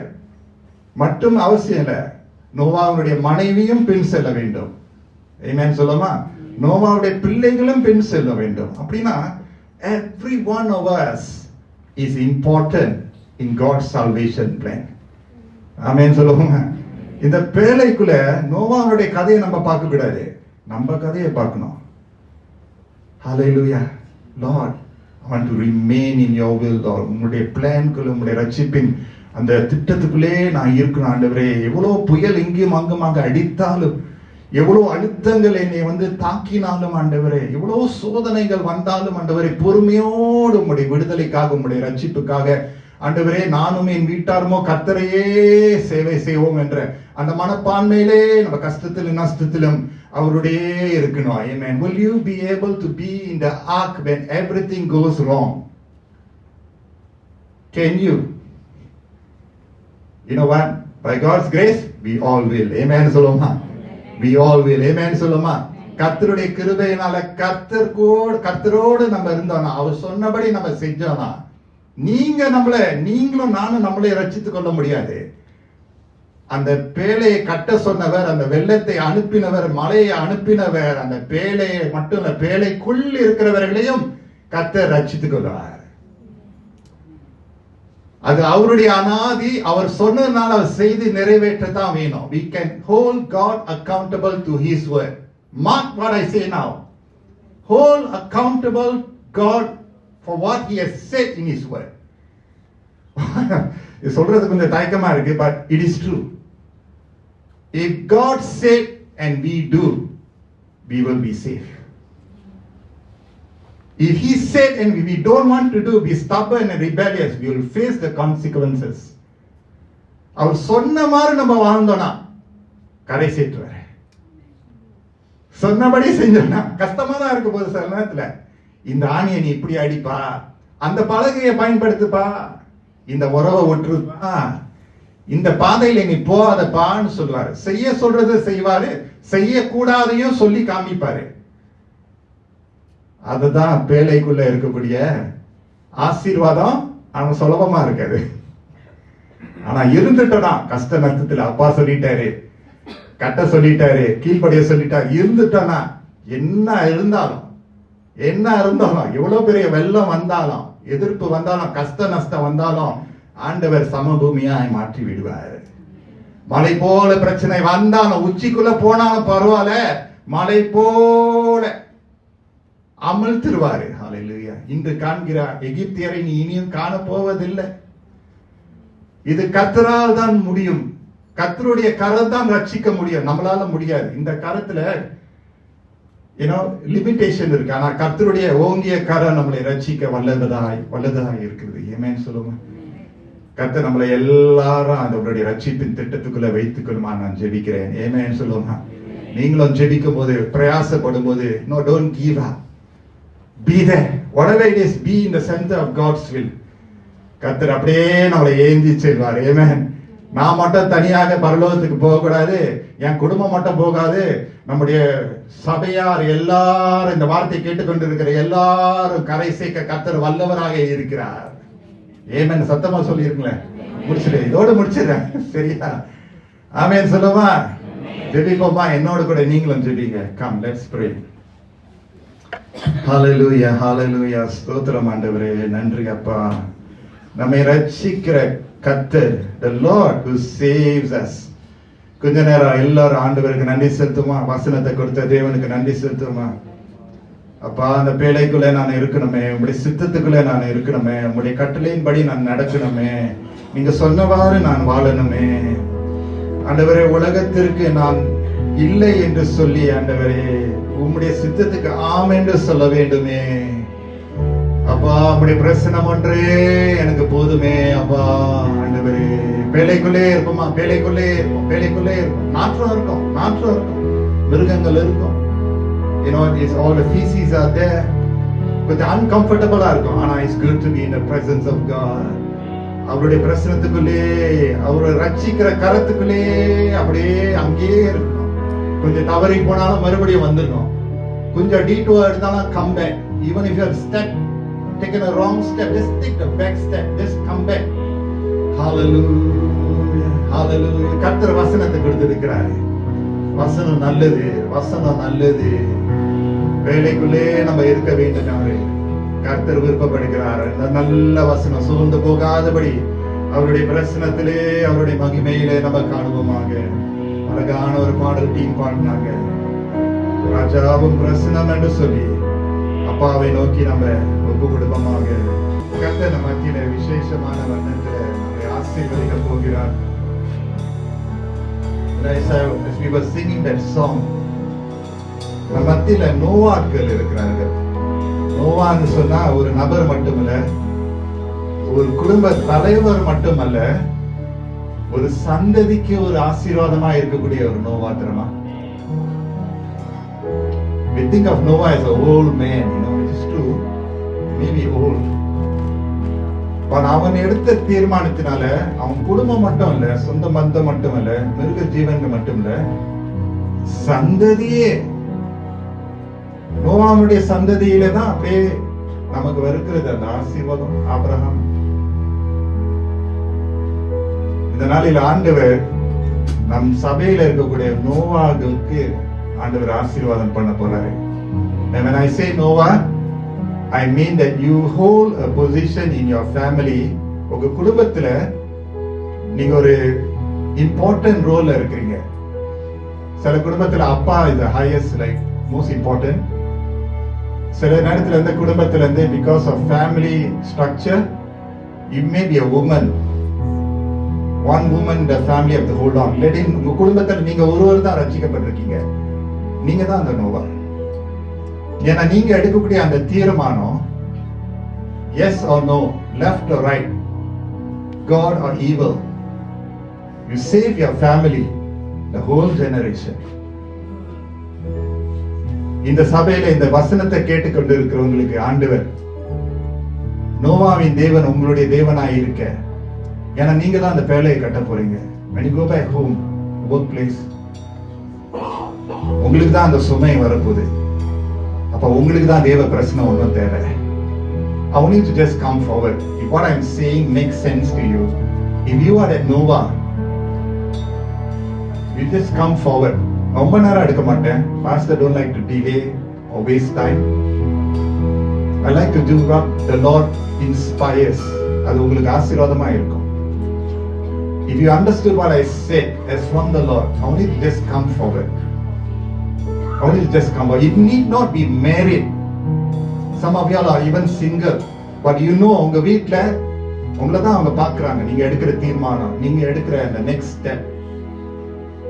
B: மட்டும் அவசியம் இல்லை. நோவாவுடைய மனைவியும் பின் செல்ல வேண்டும். ஆமென் சொல்லுமா? நோவாவுடைய பிள்ளைகளும் பின் செல்ல வேண்டும். அப்படின்னா every one of us is important in God's salvation plan. ஆமென் சொல்லுமா? இந்த பேழைக்குள்ள நோவாவுடைய கதையை நம்ம பார்க்க கூடாது, நம்ம கதையை பார்க்கணும். Hallelujah. Lord, I want to remain in your will, Lord. உங்களுடைய பிளான்குள்ள, உங்களுடைய ரட்சிப்பின் அந்த திட்டத்துக்குள்ளே நான் இருக்கணும் ஆண்டவரே. எவ்வளவு புயல் இங்கேயும் அங்குமாக அடித்தாலும், எவ்வளவு அழுத்தங்கள் என்னை தாக்கினாலும் ஆண்டவரே, எவ்வளவு சோதனைகள் வந்தாலும் ஆண்டவரே, பொறுமையோடு உங்களுடைய விடுதலைக்காக, உங்களுடைய ரட்சிப்புக்காக ஆண்டவரே, நானும் என் வீட்டாருமோ கர்த்தரையே சேவை செய்வோம் என்ற அந்த மனப்பான்மையிலே நம்ம கஷ்டத்திலும் நஷ்டத்திலும் அவருடைய இருக்கணும். Amen. Will you be able to be in the ark when everything goes wrong? Can you? You know what? By God's grace, we all will. Amen சொல்லுமா? We all will. Amen சொல்லுமா? கர்த்தருடைய கிருபையினால கர்த்தரோடு நம்ம இருந்தோம்னா, அவர் சொன்னபடி நம்ம செஞ்சோம்னா, நீங்களும் நானும் நம்மளை ரட்சித்துக் கொள்ள முடியாது. அந்த பேழையை கட்ட சொன்னவர், அந்த வெள்ளத்தை அனுப்பினவர், மலையை அனுப்பினவர், அந்த பேழையை மட்டும் இல்ல, பேழைக்குள் இருக்கிறவர்களையும் கர்த்தர் ரட்சித்துக் கொள்வார். அது அவருடைய அனாதி. அவர் சொன்னதுனால அவர் செய்து நிறைவேற்றத்தான் வேணும். We can hold God accountable to His word. Mark what I say now. Hold accountable God for what He has said in His word. இது சொல்றது கொஞ்சம் தயக்கமா இருக்கு, but it is true. If God said and we do, we will be safe. If He said and we don't want to do, be stubborn and rebellious, we will face the consequences. அவர் சொன்ன மாதிரி நம்ம வாழ்ந்தோம்னா கரை சேர்த்துவார். சொன்னபடி செஞ்சோம்னா கஷ்டமா தான் இருக்க போது. சில நேரத்துல இந்த ஆணியை நீ இப்படி அடிப்பா, அந்த பலகையை பயன்படுத்துப்பா, இந்த உறவை ஒற்றுப்பா, இந்த பாதையில நீ போகாதப்பான்னு சொல்லுவாரு. செய்ய சொல்றதை செய்வாரு, செய்யக்கூடாதையும் சொல்லி காமிப்பாரு. அதுதான் பேழைக்குள்ள இருக்கக்கூடிய ஆசீர்வாதம். அவன் சுலபமா இருக்காது. ஆனா இருந்துட்டோம்னா கஷ்ட நஷ்டத்துல அப்பா சொல்லிட்டாரு, கட்ட சொல்லிட்டாரு, கீழ்படிய சொல்லிட்டாரு, இருந்துட்டோம்னா என்ன இருந்தாலும் எவ்வளவு பெரிய வெள்ளம் வந்தாலும், எதிர்ப்பு வந்தாலும், கஷ்ட நஷ்டம் வந்தாலும் ஆண்டவர் சமபூமியாய் மாற்றி விடுவார். மலை போல பிரச்சனை வந்தாலும், உச்சிக்குள்ள போனாலும் பரவாயில்ல, மலை போல அமிழ்த்திருவாரு. ஹல்லேலூயா. இன்று காண்கிறார் எகிப்தியரை நீ இனியும் காண போவதில்லை. இது கர்த்தரால் தான் முடியும். கர்த்தருடைய கரம் தான் ரட்சிக்க முடியும், நம்மளால முடியாது. இந்த கரத்துல லிமிடேஷன் இருக்கு. ஆனா கர்த்தருடைய ஓங்கிய கரம் நம்மளை ரட்சிக்க வல்லதாய் இருக்குது. ஏமேன் சொல்லுமா? கர்த்தர் நம்மளை எல்லாரும் அவருடைய ரட்சிப்பின் திட்டத்துக்குள்ள வைத்துக் கொள்ளுமா நான் ஜெபிக்கிறேன். ஏமேன் சொல்லுமா? நீங்களும் ஜெபிக்கும் போது, பிரயாசப்படும் போது, no, don't give up. Be there. Whatever it is, be in the center of God's will. கர்த்தர் அப்படியே நம்மளை ஏந்தி செல்வார். ஆமென். நான் மட்டும் தனியாக பரலோகத்துக்கு போக கூடாது, என் குடும்பம் மட்டும் போகாது, நம்முடைய சபையார் எல்லாரும், இந்த வார்த்தை கேட்டுக்கொண்டிருக்கிற எல்லாரும் கரை சேர்க்க கர்த்தர் வல்லவராக இருக்கிறார். ஏமேன் சத்தமா சொல்லிருங்களேன். முடிச்சிடு, இதோட முடிச்சிடுறேன். சரியா? ஆமென் சொல்லுமா? ஜெபிப்போமா? என்னோட கூட நீங்களும் ஜெபிங்க. Come, let's pray. Hallelujah, hallelujah. ஸ்தோத்திரம் ஆண்டவரே, நன்றி அப்பா. நம்மை ரட்சிக்கிற கர்த்தர், the Lord who saves us. கொஞ்ச நேரம் எல்லாரும் ஆண்டவருக்கு நன்றி செலுத்துமா? வசனத்தை கொடுத்த தேவனுக்கு நன்றி செலுத்துமா? அப்பா, அந்த பேழைக்குள்ள நான் இருக்கணுமே, உங்களுடைய சித்தத்துக்குள்ள நான் இருக்கணுமே, உங்களுடைய கட்டளையின்படி நான் நடக்கணுமே, நீங்க சொன்னவாறு நான் வாழணுமே. ஆண்டவரே, உலகத்திற்கு நான் இல்லை என்று சொல்லி ஆண்டவரே உம்முடைய சித்தத்துக்கு ஆம் என்று சொல்ல வேண்டுமே. அப்பா, உம்முடைய பிரசனம் ஒன்றே எனக்கு போதுமே. அப்பா ஆண்டவரே, பேழைக்குள்ளே இருப்போமா? பேழைக்குள்ளே இருப்போம். நாற்றம் இருக்கும், மிருகங்கள் இருக்கும். all the feces are there. கொஞ்சம் uncomfortable இருக்கும். ஆனா it's good to be in the presence of God. அவருடைய பிரசனத்துக்குள்ளே, அவரை ரட்சிக்கிற கரத்துக்குள்ளே அப்படியே அங்கேயே இருக்கணும். கொஞ்சம் தவறி போனாலும் மறுபடியும் வந்துடணும். கொஞ்சம் டீட்டோர் எடுத்தாலும் come back. Even if you have taken a wrong step, just take the back step, just come back. Hallelujah, hallelujah. கர்த்தர் வசனத்தை கொடுத்திருக்கிறார். வசனம் நல்லது. வேலைக்குள்ளே நம்ம இருக்க வேண்டும். கர்த்தர் விருப்பப்படுகிறார். இந்த நல்ல வசனம் சோர்ந்து போகாதபடி அவருடைய பிரசனத்திலே, அவருடைய மகிமையிலே நம்ம காணுவோமாக. அழகான ஒரு பாடல் டீம் பாடினாங்க, ராஜாவும் பிரசனம் என்று சொல்லி அப்பாவை நோக்கி நம்ம ஒப்பு கொடுப்போமாக. கர்த்தர் நம்ம மத்தியில விசேஷமான வண்ணத்துல நம்மை ஆசீர்வதிக்க போகிறார். As we were singing that song, நம்ம மத்தியில நோவாக்கள் இருக்கிறார்கள். நோவான்னு சொன்னா ஒரு நபர் மட்டுமல்ல, ஒரு குடும்ப தலைவர் மட்டுமல்ல, ஒரு சந்ததிக்கு ஒரு ஆசீர்வாதமா இருக்கக்கூடிய ஒரு நோவா. தெரியுமா? We think of Noah as an old man, which is true, maybe old. அவன் எடுத்த தீர்மானத்தினால அவன் குடும்பம் மட்டும் இல்ல, சொந்த பந்தம் மட்டும் இல்ல, மிருக ஜீவன்கள் மட்டும் இல்ல, சந்ததியே, நோவாவுடைய சந்ததியில தான் அப்படியே நமக்கு வருகிறது அந்த ஆசீர்வாதம். ஆபிரகாம் இந்த நாளில் ஆண்டவர் நம் சபையில இருக்கக்கூடிய நோவாக்களுக்கு ஆண்டவர் ஆசீர்வாதம் பண்ண போறாரு. And when I say Noah, I mean that you hold a position in your family. உங்க குடும்பத்துல நீங்க ஒரு இம்பார்ட்டன்ட் ரோல்ல இருக்கிறீங்க. சில குடும்பத்துல அப்பா is the highest, like most important. சில நேரத்துல இருந்து குடும்பத்துல இருந்து because of family structure, you may be a woman. One woman in the family have to hold on. உங்க குடும்பத்துல நீங்க ஒருவர் தான் ரட்சிக்கப்பட்டிருக்கீங்க. நீங்க தான் அந்த நோவா. ஏன்னா நீங்க எடுக்கக்கூடிய அந்த தீர்மானம் yes or no, left or right, God or evil, you save your family, the whole generation. இந்த சபையில இந்த வசனத்தை கேட்டுக்கொண்டு இருக்கிறவங்களுக்கு ஆண்டவர் நோவாவின் தேவன் உங்களுடைய தேவனாய் இருக்க, ஏன்னா நீங்க தான் அந்த பேழையை கட்ட போறீங்க. when you go back home, workplace, உங்களுக்கு தான் அந்த சுமை வரப்போகுது. அப்ப உங்களுக்கு தான் தேவ பிரச்சனை ஒன்றும் தேவை. I want you to just come forward. If what I'm saying makes sense to you, if you are at Nova, you just come forward. ரொம்ப நேரம் எடுக்க மாட்டேன். Pastor don't like to delay or waste time. I like to do what the Lord inspires. அது உங்களுக்கு ஆசீர்வாதமா இருக்கும். If you understood what I said as from the Lord, I want you to just come forward. I want you to just come forward. You need not be married. Some of y'all are even single, but you know உங்க வீட்ல உங்களை தான் அவங்க பார்க்கறாங்க. நீங்க எடுக்கிற தீர்மானம், நீங்க எடுக்கிற the next step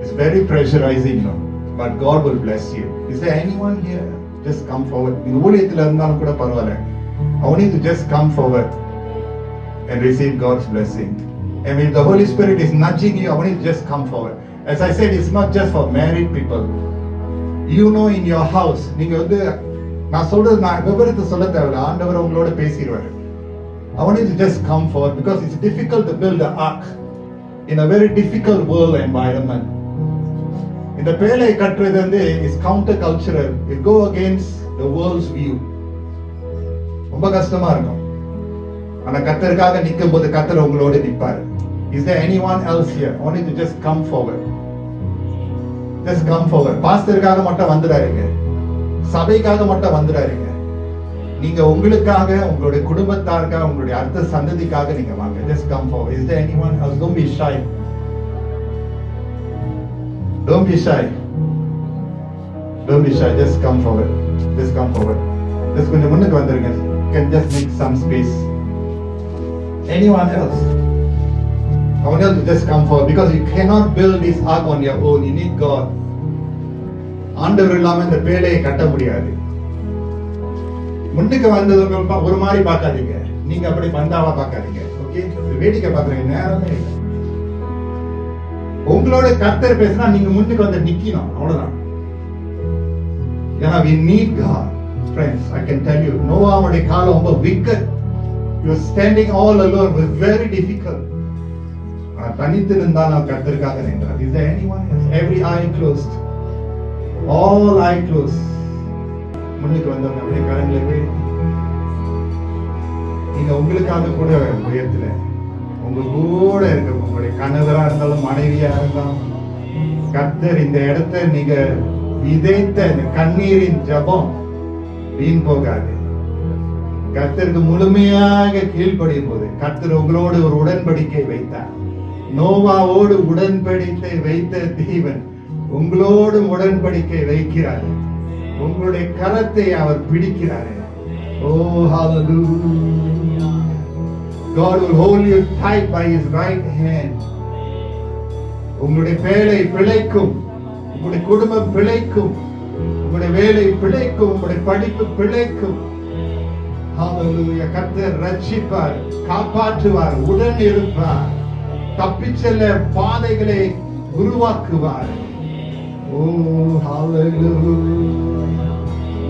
B: is very pressurizing, no? But God will bless you. Is there anyone here? Just come forward. நீங்க ஊழியத்துல இருந்தாலும் கூட பரவாயில்லை. I want you to just come forward and receive God's blessing. And if the Holy Spirit is nudging you, I want you to just come forward. As I said, it's not just for married people. You know, in your house, நீங்க வந்து நான் சொல்றது நான் விவரத்தை சொல்ல தேவையில்லை, ஆண்டவர் உங்களோட பேசிடுவாரு. I want you to just come forward because it's difficult to build an ark in a very difficult world environment. இந்த பேழை கட்டுறது வந்து is counter cultural. It go against the world's view. ரொம்ப கஷ்டமா இருக்கும். ஆனா கர்த்தருக்காக நிற்கும் போது கர்த்தர் உங்களோட நிற்பாரு. Is there anyone else here? I want you to just come forward. Just come forward. பாஸ்டருக்காக மட்டும் வந்துடாதீங்க, சபைக்காக மட்டும் வந்துடாதீங்க. நீங்க உங்களுக்காக, உங்களுடைய குடும்பத்தாருக்காக, உங்களுடைய அடுத்த சந்ததிக்காக நீங்க வாங்க. Just come forward. Is there anyone else? Don't be shy. Don't be shy. Don't be shy. Just come forward. Just come forward. Just கொஞ்சம் முன்னுக்கு வந்துருங்க. Can just make some space. Anyone else? I want you to just come forward because you cannot build this ark on your own. You need God. ஆண்டவர் இல்லாம இந்த பேழையை கட்ட முடியாது. முன்னுக்கு வந்தது ஒரு மாதிரி பார்க்காதீங்க, நீங்க அப்படி பந்தாவா பார்க்காதீங்க. ஓகே, வேடிக்கை பார்க்கறீங்க, நேரமே இல்லை. உங்களோட கர்த்தர் பேசினா நீங்க முன்னுக்கு வந்து நிக்கணும், அவ்வளவுதான். ஏன்னா we need God. Friends, I can tell you, நோவாவுடைய காலம் ரொம்ப wicked. You are standing all alone, was very difficult. தனித்து இருந்தால் நான் கர்த்தருக்காக நின்றார். Is there anyone else? Every eye closed. All eye closed. முன்னுக்கு வந்தவங்க அப்படியே கரங்களை நீங்க உங்களுக்காக கூட உயரத்துல உங்க கூட இருக்க உங்களுடைய கணவரா இருந்தாலும் மனைவியா இருந்தாலும் கர்த்தர் இந்த இடத்தை நீங்க விதைத்த கண்ணீரின் ஜபம் வீண் போகாது. கர்த்தருக்கு முழுமையாக கீழ்ப்படியும் போது கர்த்தர் உங்களோடு ஒரு உடன்படிக்கை வைத்தார். நோவாவோடு உடன்படிக்கை வைத்த தேவன் உங்களோடு உடன்படிக்கை வைக்கிறார். உங்களுடைய கரத்தை அவர் பிடிக்கிறார். Oh, hallelujah. God will hold you tight by his right hand. உங்களுடைய பேழை பிழைக்கும், உங்களுடைய குடும்பம் பிழைக்கும், உங்களுடைய வேலை பிழைக்கும், உங்களுடைய படிப்பு பிழைக்கும். Hallelujah. கர்த்தர் ரட்சிப்பார், காப்பாற்றுவார், உடன் இருப்பார், தப்பிச் செல்ல பாதைகளை உருவாக்குவார். Oh, hallelujah.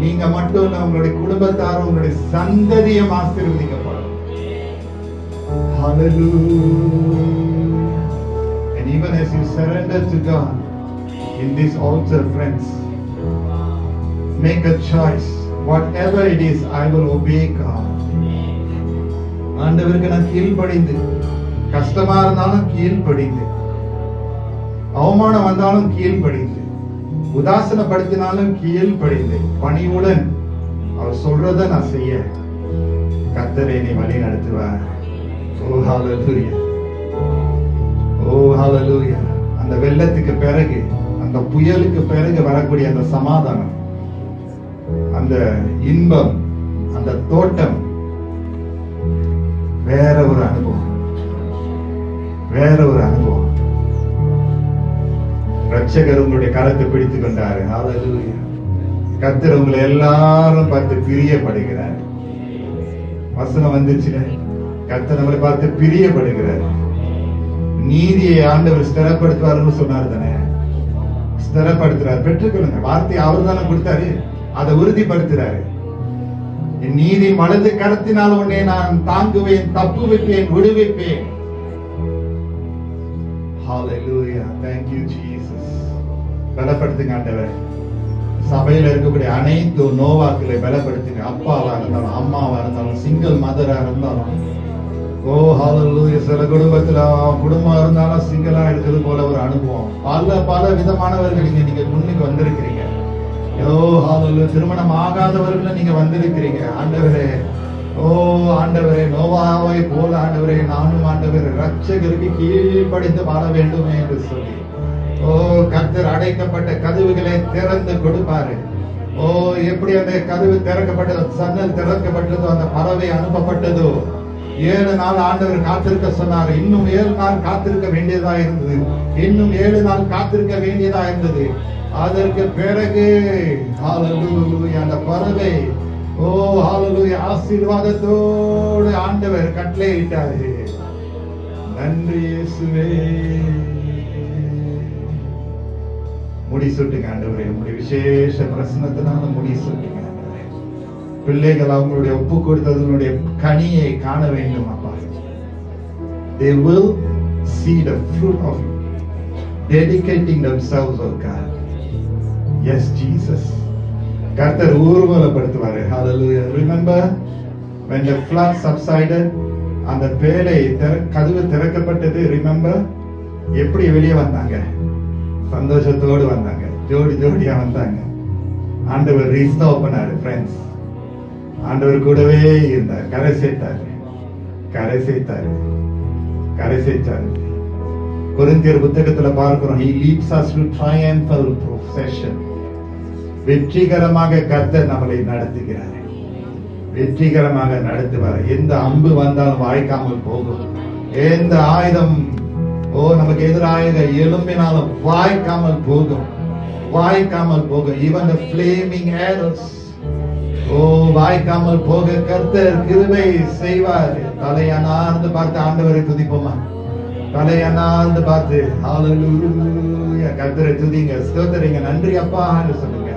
B: நீங்க மட்டும் இல்ல, உங்களுடைய குடும்பத்தாரும் உங்களுடைய சந்ததியும் ஆசீர்வதிக்கப்படும். Hallelujah. And even as you surrender to God in this altar, friends, make a choice. Whatever it is, I will obey God. ஆண்டவருக்கு நான் கீழ்ப்படிந்து, கஷ்டமா இருந்தாலும் கீழ்ப்படிந்து, அவமானம் வந்தாலும் கீழ்ப்படிந்து, உதாசனப்படுத்தினாலும் கீழ்ப்படிந்து, பணிவுடன் அவர் சொல்றத நான் செய்ய கர்த்தர் என்னை வழி நடத்துவார். ஓ ஹalleluya, ஓ ஹalleluya. அந்த வெள்ளத்துக்கு பிறகு, அந்த புயலுக்கு பிறகு வரக்கூடிய அந்த சமாதானம், அந்த இன்பம், அந்த தோட்டம் வேற ஒரு அனுபவம், வேற ஒரு அனுபவம். ரட்சகர் உங்களுடைய கரத்தை பிடித்துக் கொண்டாரு. ஹalleluya. கர்த்தர் உங்களை எல்லாரும் பார்த்து பிரியப்படுகிறார். வசனம் வந்துச்சுல, கர்த்தர் நம்மளை பார்த்து பிரியப்படுகிறார். நீதியை ஆண்டவர் ஸ்திரப்படுத்துவார்னு சொன்னார் தானே, ஸ்திரப்படுத்துறார். பெற்றுக்கொள்ளுங்க, வார்த்தை அவர் தானே கொடுத்தாரு, அதை உறுதிப்படுத்துறாரு. என் நீதி வலது கரத்தினால் உன்னை நான் தாங்குவேன், தப்புவிப்பேன், விடுவிப்பேன். Hallelujah. Thank you Jesus. பலப்படுத்துங்க ஆண்டவரே. சபையில இருக்கக்கூடிய அனைத்து நோவாக்களை பலப்படுத்துங்க. அப்பாவா இருந்தாலும், அம்மாவா இருந்தாலும், சிங்கிள் மதரா இருந்தாலும். ஓ ஹalleluya. சில குடும்பத்துல குடும்பம் இருந்தாலும் சிங்கிளா இருக்கிறது போல ஒரு அனுபவம். பல விதமானவர்கள் நீங்க முன்னுக்கு வந்திருக்கிறீங்க. ஓ ஹalleluya. திருமணம் ஆகாதவர்கள் நீங்க வந்திருக்கிறீங்க. ஆண்டவரே, ஓ ஆண்டவரே, நோவாவை போல ஆண்டவரே நானும் ஆண்டவரே ரட்சகருக்கு கீழ்ப்படிந்து வாழ வேண்டுமே என்று சொல்லி, ஓ கர்த்தர் அடைக்கப்பட்ட கதவுகளை திறந்து கொடுப்பாரு. ஓ எப்படி அந்த கதவு திறக்கப்பட்டதோ, சன்னல் திறக்கப்பட்டதோ, அந்த பறவை அனுப்பப்பட்டதோ, 7 நாள் ஆண்டவர் காத்திருக்க சொன்னார். இன்னும் 7 நாள் காத்திருக்க வேண்டியதா இருந்தது. இன்னும் 7 நாள் காத்திருக்க வேண்டியதா இருந்தது. அதற்கு பிறகு ஹalleluya அந்த பறவை, ஓ ஹalleluya ஆசீர்வாதத்தோடு ஆண்டவர் கட்டளையிட்டாரு. நன்றி இயேசுவே. முடிசூட்டுங்க ஆண்டவரே, உங்களுடைய விசேஷ பிரசன்னத்தினால முடிசூட்டுங்க ஆண்டவரே. பிள்ளைகள் அவங்களுடைய ஒப்பு கொடுத்ததனுடைய கனியை காண வேண்டும் அப்பா. They will see the fruit of dedicating themselves, oh God. Yes Jesus. கர்த்தர் ஊர்வலப்படுத்துவாரு. Hallelujah. Remember when the flood subsided, அந்த பேழை கதவு திறக்கப்பட்டது. Remember எப்படி வெளியே வந்தாங்க? சந்தோஷத்தோடு வந்தாங்க, ஜோடி ஜோடியா வந்தாங்க. ஆண்டவர் ரீஸ்டோர் பண்ணாரு friends. ஆண்டவர் கூடவே இருந்தார். கரை சேர்த்தாரு, கரை சேர்த்தாரு, கரை சேர்த்தாரு. கொரிந்தியர் புத்தகத்துல பார்க்கிறோம், he leads us to triumphal procession. வெற்றிகரமாக கர்த்தர் நம்மளை நடத்துகிறார், வெற்றிகரமாக நடத்துவார். எந்த அம்பு வந்தாலும் வாய்க்காமல் போகும், எந்த ஆயுதம் நமக்கு எதிராக எழும்பினாலும் வாய்க்காமல் போகும், வாய்க்காமல் போகும். even the flaming arrows, வாய்க்காமல் போக கர்த்தர் கிருபை செய்வார். தலையனார்ந்து பார்த்து ஆண்டவரை துதிப்போமா? தலையனார்ந்து பார்த்து ஹalleluya கர்த்தரை துதிங்க, ஸ்தோத்திரிங்க, நன்றி அப்பா என்று சொல்லுங்க.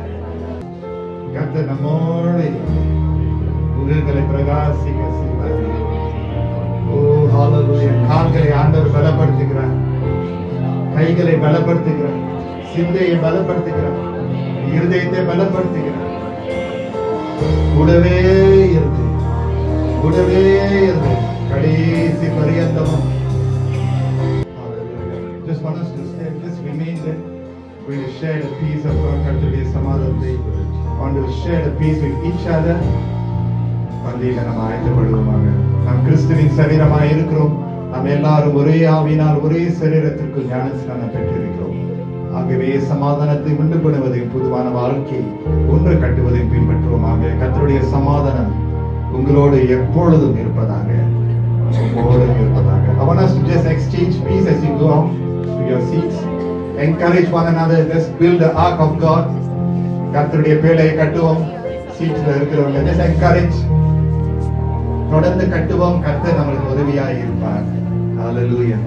B: கர்த்தர் நம்மோடு முகங்களை பிரகாசிக்க செய்வார். ஓ ஹalleluya. கால்களை ஆண்டவர் பலப்படுத்துகிறார், கைகளை பலப்படுத்துகிறார், சிந்தையை பலப்படுத்துகிறார், இருதயத்தை பலப்படுத்துகிறார். கூடவே இருந்து, கூடவே இருந்து கடைசி பரியந்தமும். Just want us to stay, just remain there. We will share the peace of God. கர்த்தருடைய சமாதானத்தை want to share the peace with each other. பந்தியில நாம் ஆயத்தப்படுவோமாக. நாம் கிறிஸ்துவின் சரீரமாய் இருக்கிறோம். நாம் எல்லாரும் ஒரே ஆவியினால் ஒரே சரீரத்திற்கு ஞானஸ்நானம் பெற்றிருக்கிறோம். ஆகவே சமாதானத்தை உண்டு பண்ணுவதையும் பொதுவான வாழ்க்கை ஒன்று கட்டுவதையும் பின்பற்றுவோமாக. கர்த்தருடைய சமாதானம் உங்களோடு எப்பொழுதும் இருப்பதாக, எப்பொழுதும் இருப்பதாக. I want us to just exchange peace as you go out to your seats. Encourage one another. Let's build the ark of God. கர்த்தருடைய பேழையை கட்டுவோம். சீட்ல இருக்கிறவங்க just encourage. தொடர்ந்து கட்டுவோம். கர்த்தர் நம்மளுக்கு உதவியாய் இருப்பார். Hallelujah.